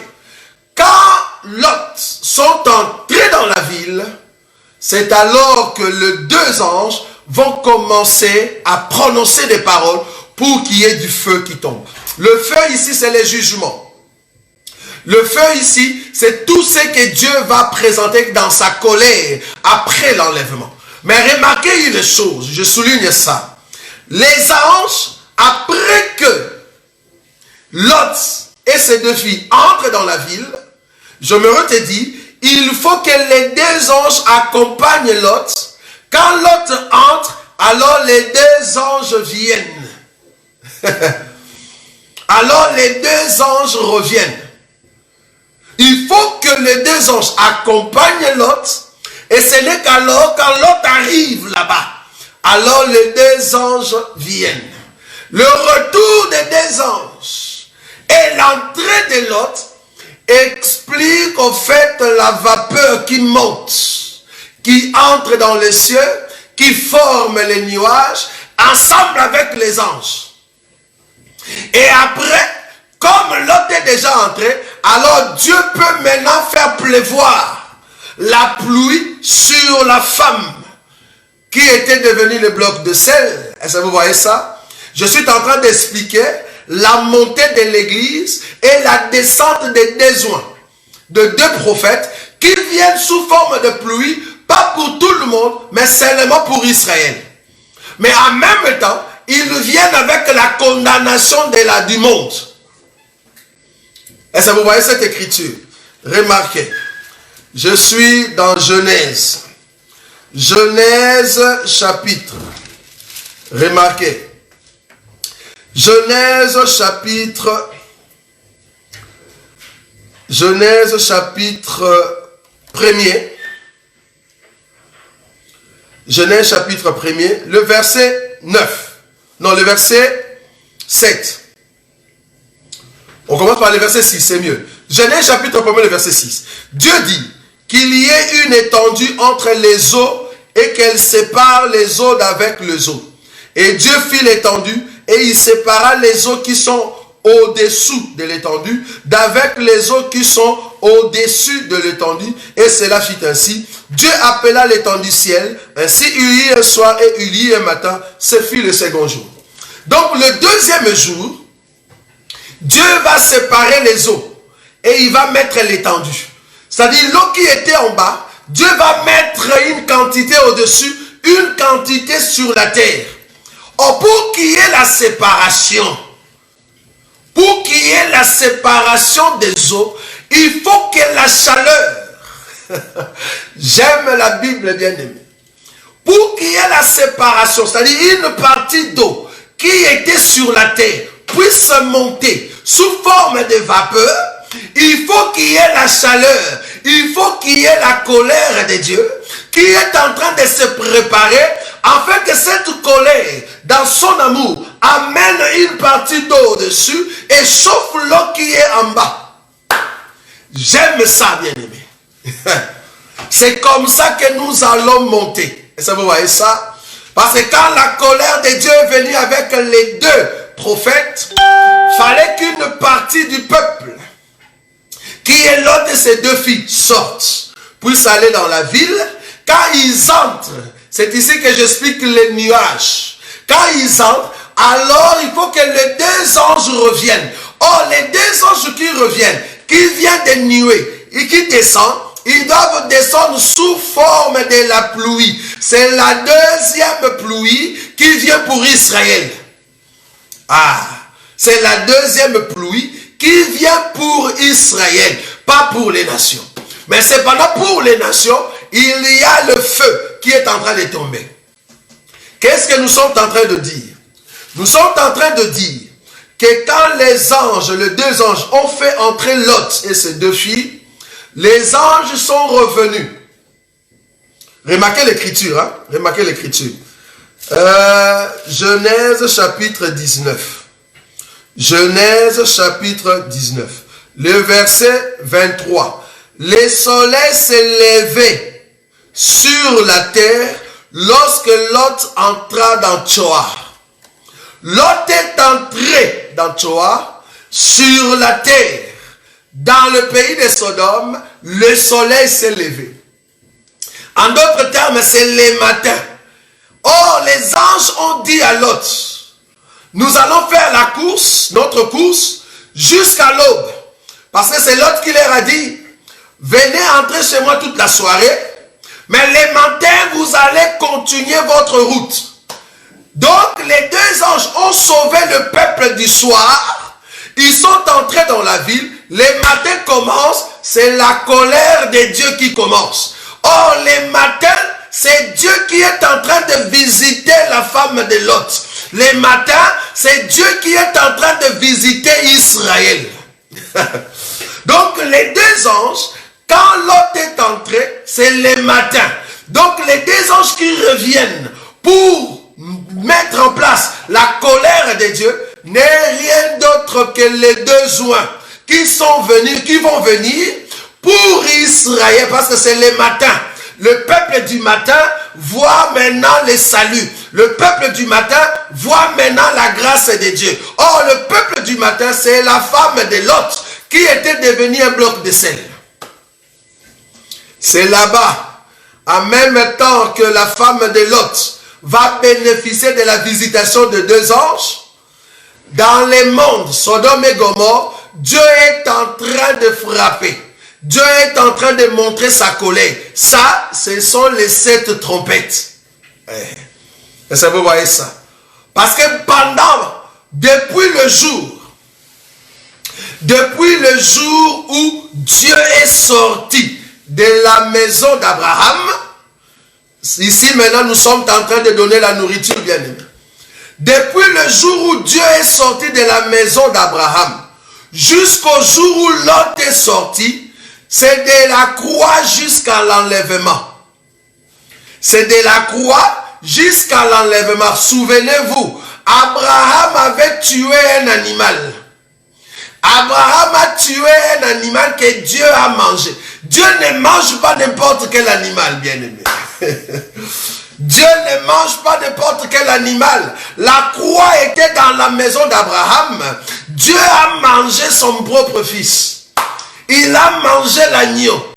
Quand Lot sont entrés dans la ville, c'est alors que les deux anges vont commencer à prononcer des paroles pour qu'il y ait du feu qui tombe. Le feu ici, c'est le jugement. Le feu ici, c'est tout ce que Dieu va présenter dans sa colère après l'enlèvement. Mais remarquez une chose, je souligne ça. Les anges, après que Lot et ses deux filles entrent dans la ville, je me te dis, il faut que les deux anges accompagnent Lot. Quand Lot entre, alors les deux anges viennent. Alors les deux anges reviennent. Il faut que les deux anges accompagnent Lot. Et ce n'est qu'alors, quand Lot arrive là-bas, alors les deux anges viennent. Le retour des deux anges et l'entrée de Lot explique au fait la vapeur qui monte, qui entre dans les cieux, qui forme les nuages, ensemble avec les anges. Et après, comme Lot est déjà entré, alors Dieu peut maintenant faire pleuvoir la pluie sur la femme qui était devenue le bloc de sel. Est-ce que vous voyez ça? Je suis en train d'expliquer la montée de l'église et la descente des désoins de deux prophètes qui viennent sous forme de pluie, pas pour tout le monde, mais seulement pour Israël. Mais en même temps, ils viennent avec la condamnation du monde. Est-ce que vous voyez cette écriture? Remarquez, je suis dans Genèse. Genèse chapitre. Remarquez. Genèse chapitre 1er. Genèse chapitre 1er, le verset 9. Non, le verset 7. On commence par le verset 6, c'est mieux. Genèse chapitre 1er, le verset 6. Dieu dit qu'il y ait une étendue entre les eaux et qu'elle sépare les eaux d'avec les eaux. Et Dieu fit l'étendue et il sépara les eaux qui sont au-dessous de l'étendue d'avec les eaux qui sont au-dessus de l'étendue. Et cela fit ainsi. Dieu appela l'étendue ciel. Ainsi il y eut un soir et il y eut un matin. Ce fut le second jour. Donc le deuxième jour, Dieu va séparer les eaux et il va mettre l'étendue. C'est-à-dire l'eau qui était en bas, Dieu va mettre une quantité au-dessus, une quantité sur la terre. Or, pour qu'il y ait la séparation, pour qu'il y ait la séparation des eaux, il faut que la chaleur, j'aime la Bible bien aimée, pour qu'il y ait la séparation, c'est-à-dire une partie d'eau qui était sur la terre, puisse monter sous forme de vapeur, il faut qu'il y ait la chaleur, il faut qu'il y ait la colère de Dieu qui est en train de se préparer afin que cette colère, dans son amour, amène une partie d'eau au-dessus et chauffe l'eau qui est en bas. J'aime ça, bien aimé. C'est comme ça que nous allons monter. Et ça, vous voyez ça? Parce que quand la colère de Dieu est venue avec les deux prophètes, il fallait qu'une partie du peuple, qui est l'autre de ces deux filles, sorte, puisse aller dans la ville. Quand ils entrent, c'est ici que j'explique les nuages. Quand ils entrent, alors il faut que les deux anges reviennent. Or, les deux anges qui reviennent, qui viennent des nuées et qui descendent, ils doivent descendre sous forme de la pluie. C'est la deuxième pluie qui vient pour Israël. Ah, c'est la deuxième pluie qui vient pour Israël, pas pour les nations. Mais cependant, pour les nations, il y a le feu qui est en train de tomber. Qu'est-ce que nous sommes en train de dire? Nous sommes en train de dire que quand les anges, les deux anges, ont fait entrer Lot et ses deux filles, les anges sont revenus. Remarquez l'écriture, hein? Remarquez l'écriture. Genèse chapitre 19. Genèse chapitre 19. Le verset 23. Le soleil s'est levé sur la terre lorsque Lot entra dans Tsoar. Lot est entré dans Tsoar sur la terre. Dans le pays de Sodome, le soleil s'est levé. En d'autres termes, c'est le matin. Or, les anges ont dit à Lot, nous allons faire la course, notre course, jusqu'à l'aube. Parce que c'est Lot qui leur a dit, venez entrer chez moi toute la soirée, mais le matin, vous allez continuer votre route. Donc, les deux anges ont sauvé le peuple du soir. Ils sont entrés dans la ville. Les matins commencent, c'est la colère de Dieu qui commence. Or, les matins, c'est Dieu qui est en train de visiter la femme de Lot. Les matins, c'est Dieu qui est en train de visiter Israël. Donc, les deux anges, quand Lot est entré, c'est le matin. Donc, les deux anges qui reviennent pour mettre en place la colère de Dieu n'est rien d'autre que les deux oins qui sont venus, qui vont venir pour Israël, parce que c'est le matin. Le peuple du matin voit maintenant le salut. Le peuple du matin voit maintenant la grâce de Dieu. Or, le peuple du matin, c'est la femme de Lot qui était devenue un bloc de sel. C'est là-bas, en même temps que la femme de Lot va bénéficier de la visitation de deux anges, dans les mondes Sodome et Gomorrhe, Dieu est en train de frapper. Dieu est en train de montrer sa colère. Ça, ce sont les 7 trompettes. Est-ce que vous voyez ça? Parce que depuis le jour où Dieu est sorti de la maison d'Abraham, ici maintenant nous sommes en train de donner la nourriture, bien aimé. Depuis le jour où Dieu est sorti de la maison d'Abraham, jusqu'au jour où Lot est sorti, c'est de la croix jusqu'à l'enlèvement. C'est de la croix jusqu'à l'enlèvement. Souvenez-vous, Abraham avait tué un animal. Abraham a tué un animal que Dieu a mangé. Dieu ne mange pas n'importe quel animal, bien-aimé. Dieu ne mange pas n'importe quel animal. La croix était dans la maison d'Abraham. Dieu a mangé son propre fils. Il a mangé l'agneau.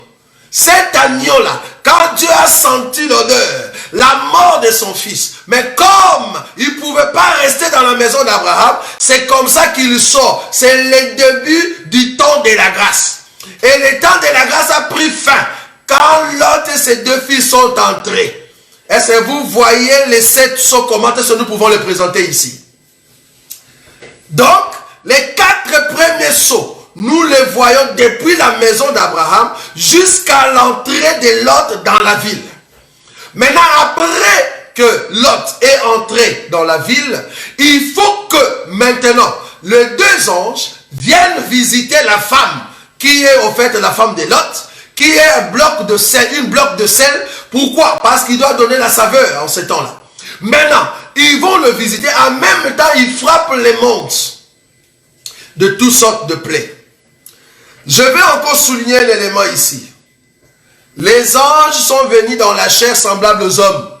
Cet agneau-là, quand Dieu a senti l'odeur, la mort de son fils, mais comme il ne pouvait pas rester dans la maison d'Abraham, c'est comme ça qu'il sort. C'est le début du temps de la grâce. Et le temps de la grâce a pris fin quand Lot et ses deux filles sont entrés. Est-ce que vous voyez les 7 sceaux? Comment est-ce que nous pouvons les présenter ici? Donc, les 4 premiers sceaux, nous les voyons depuis la maison d'Abraham jusqu'à l'entrée de Lot dans la ville. Maintenant, après que Lot est entré dans la ville, il faut que maintenant, les 2 anges viennent visiter la femme qui est au fait la femme de Lot, qui est un bloc de sel, une bloc de sel. Pourquoi? Parce qu'il doit donner la saveur en ce temps-là. Maintenant, ils vont le visiter. En même temps, ils frappent les mondes de toutes sortes de plaies. Je vais encore souligner l'élément ici. Les anges sont venus dans la chair semblable aux hommes.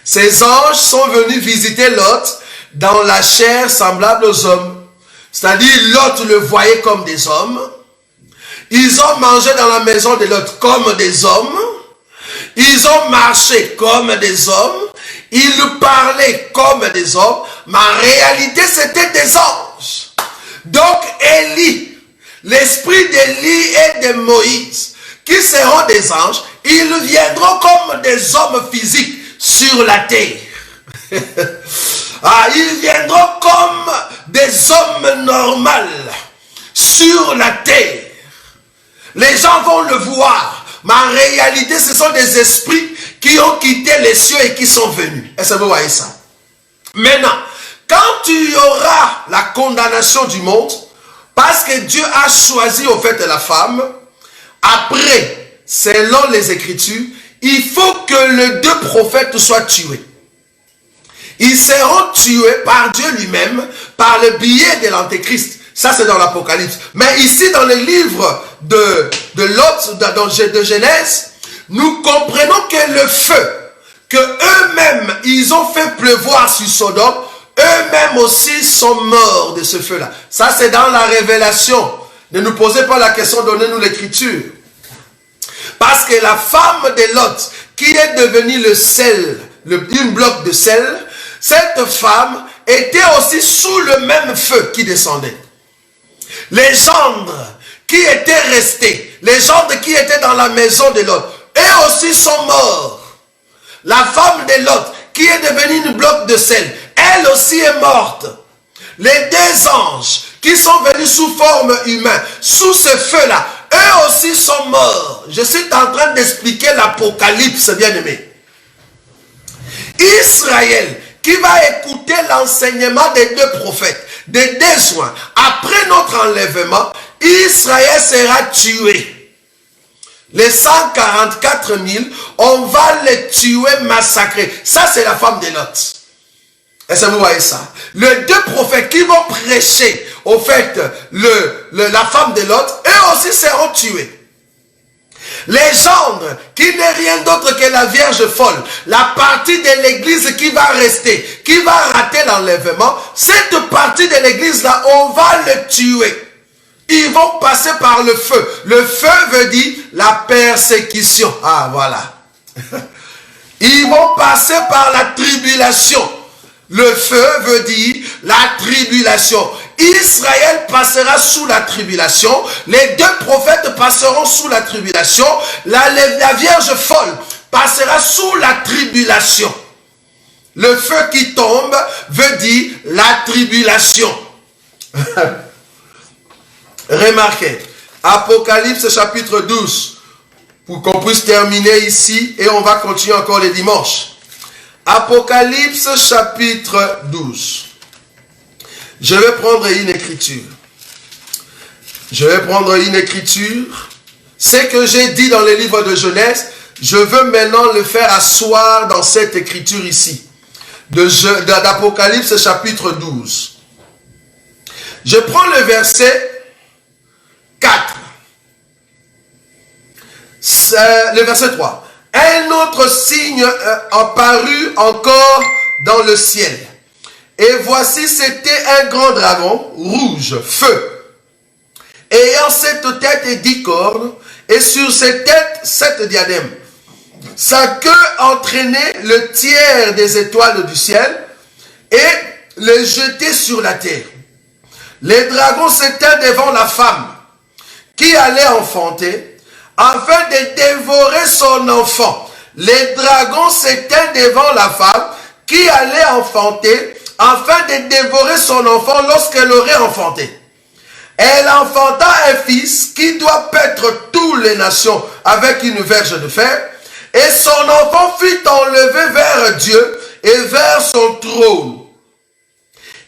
Ces anges sont venus visiter Lot dans la chair semblable aux hommes. C'est-à-dire, Lot le voyait comme des hommes. Ils ont mangé dans la maison de Lot comme des hommes. Ils ont marché comme des hommes. Ils parlaient comme des hommes. Mais en réalité, c'était des anges. Donc, Élie, l'esprit d'Élie et de Moïse, qui seront des anges, ils viendront comme des hommes physiques sur la terre. Ils viendront comme des hommes normaux sur la terre. Les gens vont le voir, mais en réalité, ce sont des esprits qui ont quitté les cieux et qui sont venus. Est-ce que vous voyez ça? Maintenant, quand tu auras la condamnation du monde, parce que Dieu a choisi au fait la femme, après, selon les Écritures, il faut que les 2 prophètes soient tués. Ils seront tués par Dieu lui-même, par le biais de l'Antéchrist. Ça, c'est dans l'Apocalypse. Mais ici, dans le livre de Lot, de Genèse, nous comprenons que le feu, que eux-mêmes, ils ont fait pleuvoir sur Sodome, eux-mêmes aussi sont morts de ce feu-là. Ça, c'est dans la révélation. Ne nous posez pas la question, donnez-nous l'écriture. Parce que la femme de Lot, qui est devenue le sel, une bloc de sel, cette femme était aussi sous le même feu qui descendait. Les gendres qui étaient restés, les gendres qui étaient dans la maison de Lot, eux aussi sont morts. La femme de Lot, qui est devenue une bloc de sel, elle aussi est morte. Les 2 anges qui sont venus sous forme humaine, sous ce feu-là, eux aussi sont morts. Je suis en train d'expliquer l'Apocalypse, bien-aimé. Israël, qui va écouter l'enseignement des 2 prophètes, des 2 soins, après notre enlèvement, Israël sera tué. Les 144 000, on va les tuer, massacrer. Ça, c'est la femme de Lot. Est-ce que vous voyez ça? Les 2 prophètes qui vont prêcher, au fait, la femme de Lot, eux aussi seront tués. Les gendres, qui n'est rien d'autre que la Vierge folle, la partie de l'église qui va rester, qui va rater l'enlèvement, cette partie de l'église là, on va le tuer. Ils vont passer par le feu. Le feu veut dire la persécution. Ah, voilà. Ils vont passer par la tribulation. Le feu veut dire la tribulation. Israël passera sous la tribulation. Les 2 prophètes passeront sous la tribulation. La Vierge folle passera sous la tribulation. Le feu qui tombe veut dire la tribulation. Remarquez, Apocalypse chapitre 12, pour qu'on puisse terminer ici et on va continuer encore les dimanches. Apocalypse chapitre 12. Je vais prendre une écriture. Je vais prendre une écriture. Ce que j'ai dit dans le livre de Genèse, je veux maintenant le faire asseoir dans cette écriture ici. D'Apocalypse chapitre 12. Je prends le verset 4. Le verset 3. Un autre signe apparut encore dans le ciel. Et voici, c'était un grand dragon, rouge, feu, ayant 7 têtes et 10 cornes, et sur ses têtes 7 diadèmes. Sa queue entraînait le tiers des étoiles du ciel, et les jetait sur la terre. Les dragons s'étaient devant la femme, qui allait enfanter, afin de dévorer son enfant. Les dragons s'étaient devant la femme qui allait enfanter, afin de dévorer son enfant lorsqu'elle aurait enfanté. Elle enfanta un fils qui doit paître toutes les nations avec une verge de fer, et son enfant fut enlevé vers Dieu et vers son trône.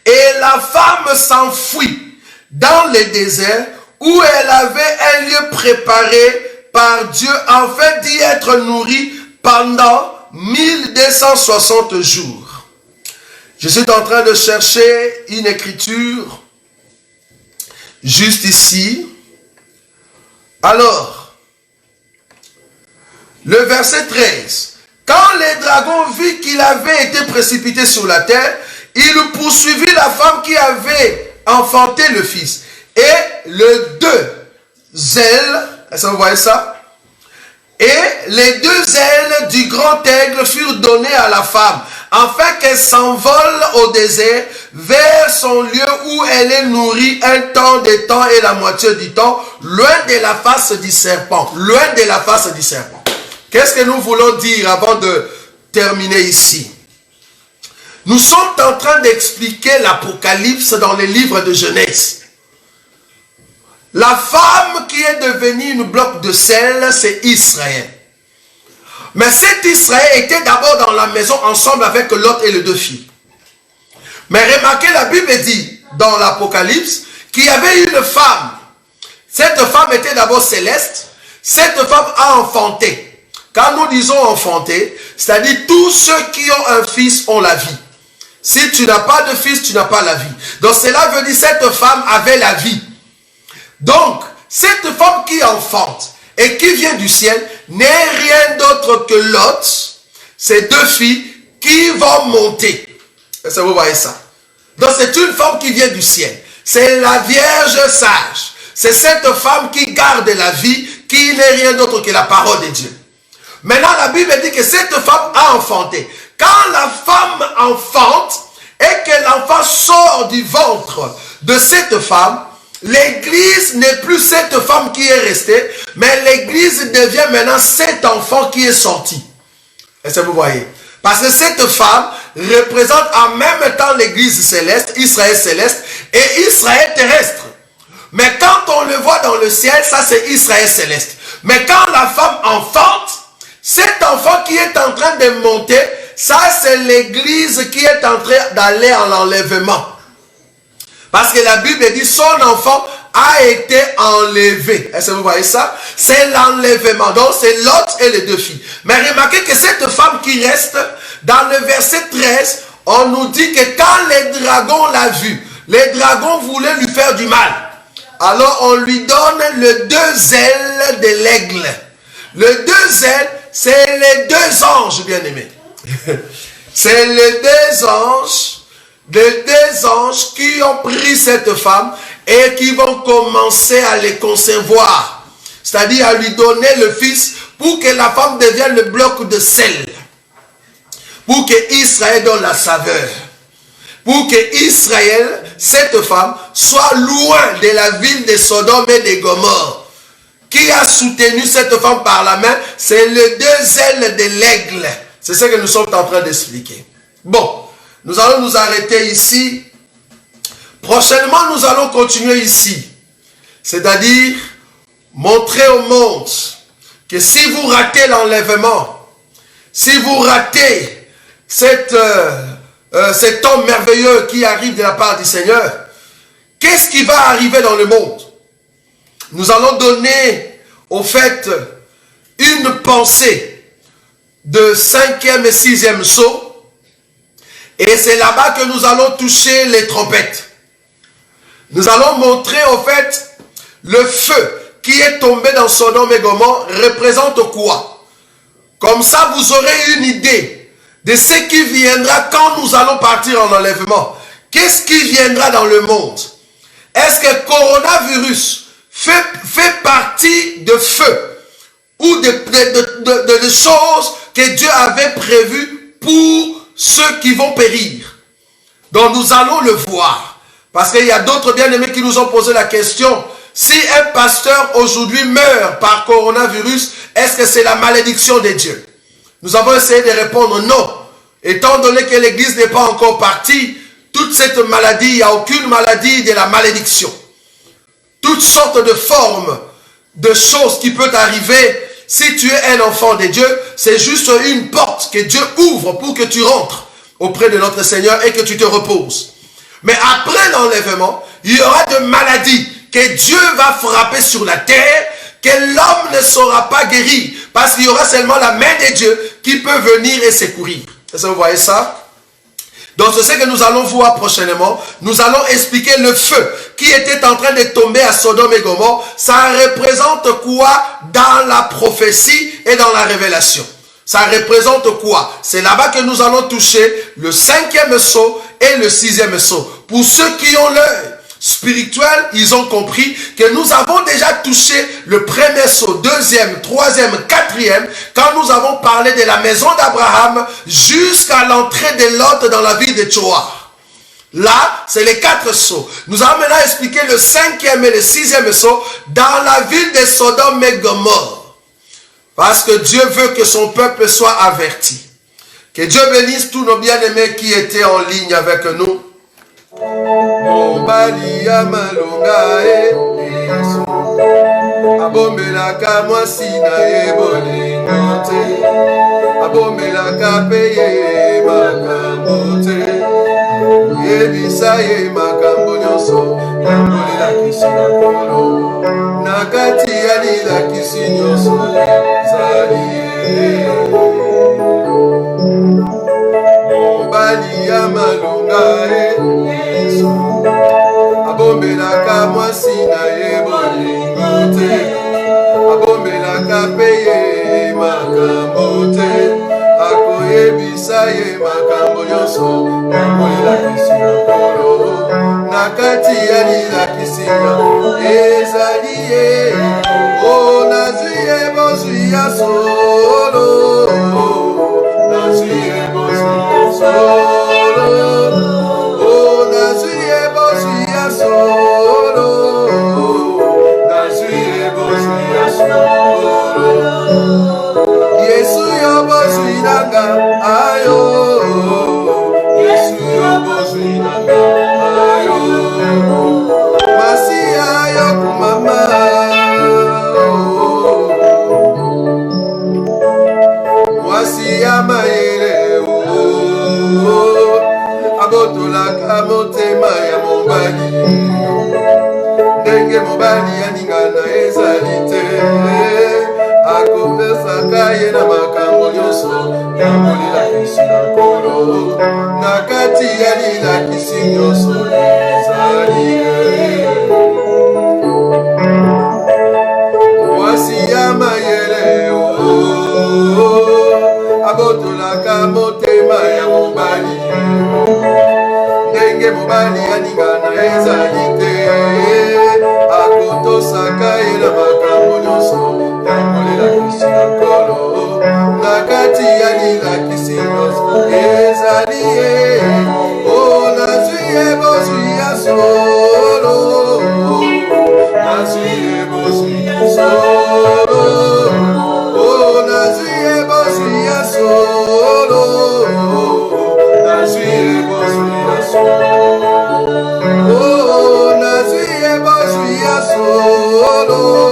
Et la femme s'enfuit dans le désert où elle avait un lieu préparé par Dieu afin d'y être nourrie pendant 1260 jours. Je suis en train de chercher une écriture juste ici. Alors, le verset 13. Quand les dragons virent qu'il avait été précipité sur la terre, il poursuivit la femme qui avait enfanté le fils. Et les deux ailes, est-ce que vous voyez ça? Et les deux ailes du grand aigle furent données à la femme, afin qu'elle s'envole au désert vers son lieu où elle est nourrie un temps de temps et la moitié du temps, loin de la face du serpent. Loin de la face du serpent. Qu'est-ce que nous voulons dire avant de terminer ici? Nous sommes en train d'expliquer l'Apocalypse dans les livres de Genèse. La femme qui est devenue une bloc de sel, c'est Israël. Mais cet Israël était d'abord dans la maison ensemble avec Lot et les deux filles. Mais remarquez, la Bible dit dans l'Apocalypse qu'il y avait une femme. Cette femme était d'abord céleste. Cette femme a enfanté. Quand nous disons enfanter, c'est-à-dire tous ceux qui ont un fils ont la vie. Si tu n'as pas de fils, tu n'as pas la vie. Donc cela veut dire que cette femme avait la vie. Donc, cette femme qui enfante et qui vient du ciel n'est rien d'autre que Lot, ces deux filles qui vont monter. Est-ce que vous voyez ça? Donc c'est une femme qui vient du ciel. C'est la Vierge sage. C'est cette femme qui garde la vie, qui n'est rien d'autre que la parole de Dieu. Maintenant, la Bible dit que cette femme a enfanté. Quand la femme enfante et que l'enfant sort du ventre de cette femme, l'église n'est plus cette femme qui est restée, mais l'église devient maintenant cet enfant qui est sorti. Est-ce que vous voyez? Parce que cette femme représente en même temps l'église céleste, Israël céleste, et Israël terrestre. Mais quand on le voit dans le ciel, ça c'est Israël céleste. Mais quand la femme enfante, cet enfant qui est en train de monter, ça c'est l'église qui est en train d'aller en enlèvement. Parce que la Bible dit son enfant a été enlevé. Est-ce que vous voyez ça? C'est l'enlèvement. Donc c'est Lot et les deux filles. Mais remarquez que cette femme qui reste, dans le verset 13, on nous dit que quand les dragons l'ont vue, les dragons voulaient lui faire du mal. Alors on lui donne les deux ailes de l'aigle. Les deux ailes, c'est les deux anges, bien aimés. C'est les deux anges qui ont pris cette femme et qui vont commencer à les concevoir. C'est-à-dire à lui donner le fils pour que la femme devienne le bloc de sel. Pour que Israël donne la saveur. Pour que Israël, cette femme, soit loin de la ville de Sodome et de Gomorrhe. Qui a soutenu cette femme par la main? C'est les deux ailes de l'aigle. C'est ce que nous sommes en train d'expliquer. Bon, nous allons nous arrêter ici. Prochainement, nous allons continuer ici. C'est-à-dire, montrer au monde que si vous ratez l'enlèvement, si vous ratez cet homme merveilleux qui arrive de la part du Seigneur, qu'est-ce qui va arriver dans le monde? Nous allons donner, au fait, une pensée de 5e et 6e saut. Et c'est là-bas que nous allons toucher les trompettes. Nous allons montrer, au fait, le feu qui est tombé dans Sodome et Gomorrhe représente quoi? Comme ça, vous aurez une idée de ce qui viendra quand nous allons partir en enlèvement. Qu'est-ce qui viendra dans le monde? Est-ce que coronavirus fait partie de feu ou de choses que Dieu avait prévues pour ceux qui vont périr? Donc nous allons le voir. Parce qu'il y a d'autres bien-aimés qui nous ont posé la question, Si un pasteur aujourd'hui meurt par coronavirus, est-ce que c'est la malédiction de Dieu? Nous avons essayé de répondre non. Étant donné que l'église n'est pas encore partie, toute cette maladie, il n'y a aucune maladie de la malédiction. Toutes sortes de formes, de choses qui peuvent arriver. Si tu es un enfant de Dieu, c'est juste une porte que Dieu ouvre pour que tu rentres auprès de notre Seigneur et que tu te reposes. Mais après l'enlèvement, il y aura de maladies que Dieu va frapper sur la terre, que l'homme ne saura pas guérir, parce qu'il y aura seulement la main de Dieu qui peut venir et secourir. Est-ce que vous voyez ça? Donc c'est ce que nous allons voir prochainement. Nous allons expliquer le feu qui était en train de tomber à Sodome et Gomorrhe. Ça représente quoi dans la prophétie et dans la révélation? Ça représente quoi? C'est là-bas que nous allons toucher le 5e sceau et le 6e sceau. Pour ceux qui ont l'œil spirituel, ils ont compris que nous avons déjà touché le premier sceau, 2e, 3e, 4e, quand nous avons parlé de la maison d'Abraham jusqu'à l'entrée de Lot dans la ville de Tsoar. Là, c'est les 4 sceaux. Nous allons maintenant expliquer le 5e et le 6e sceau dans la ville de Sodome et Gomorrhe. Parce que Dieu veut que son peuple soit averti. Que Dieu bénisse tous nos bien-aimés qui étaient en ligne avec nous. Mobali amalonga Yesu abomelaka mwasi na ye bolingo te abomelaka pe ye makambo te yebisa ye makambo nyonso yambolelakisi na nkolo na kati ya lilakisi nyonso ezali ye mobali amalonga Yesu abomelaka mwasi na ye bolingo te abomelaka pe ye makambo te akoyebisa ye makambo nyonso yambolelakisi na nkolo na kati ya lilakisi nyonso ezali ye o nazwi ye bozwi ya solo nazwi ye bozwi ya solo o nazwi ye bozwi ya solo nazwi ye bozwi ya solo Yesu yo bozwi nanga ayo Yesu yo bozwi nanga ayo Masia yo kumama mwasi ya mayele abotolaka motema ya mobali ndenge mobali yaningana ezali te akopesaka ye na makambo nyonso yambolelakisi na nkolo na kati ya lilakisi nyonso ezali ye mwasi ya mayele abotolaka motema ya mobali ndenge mobali yaningana ezali te akotosaka ye na makambo nyonso yambolelakisi na nkolo na kati ya lilakisi nyonso ezali ye o nazwi ye bozwi ya solo nazwi ye bozwi ya solo o nazwi ye bozwi ya solo nazwi ye bozwi ya solo oh nazwi ye bozwi ya solo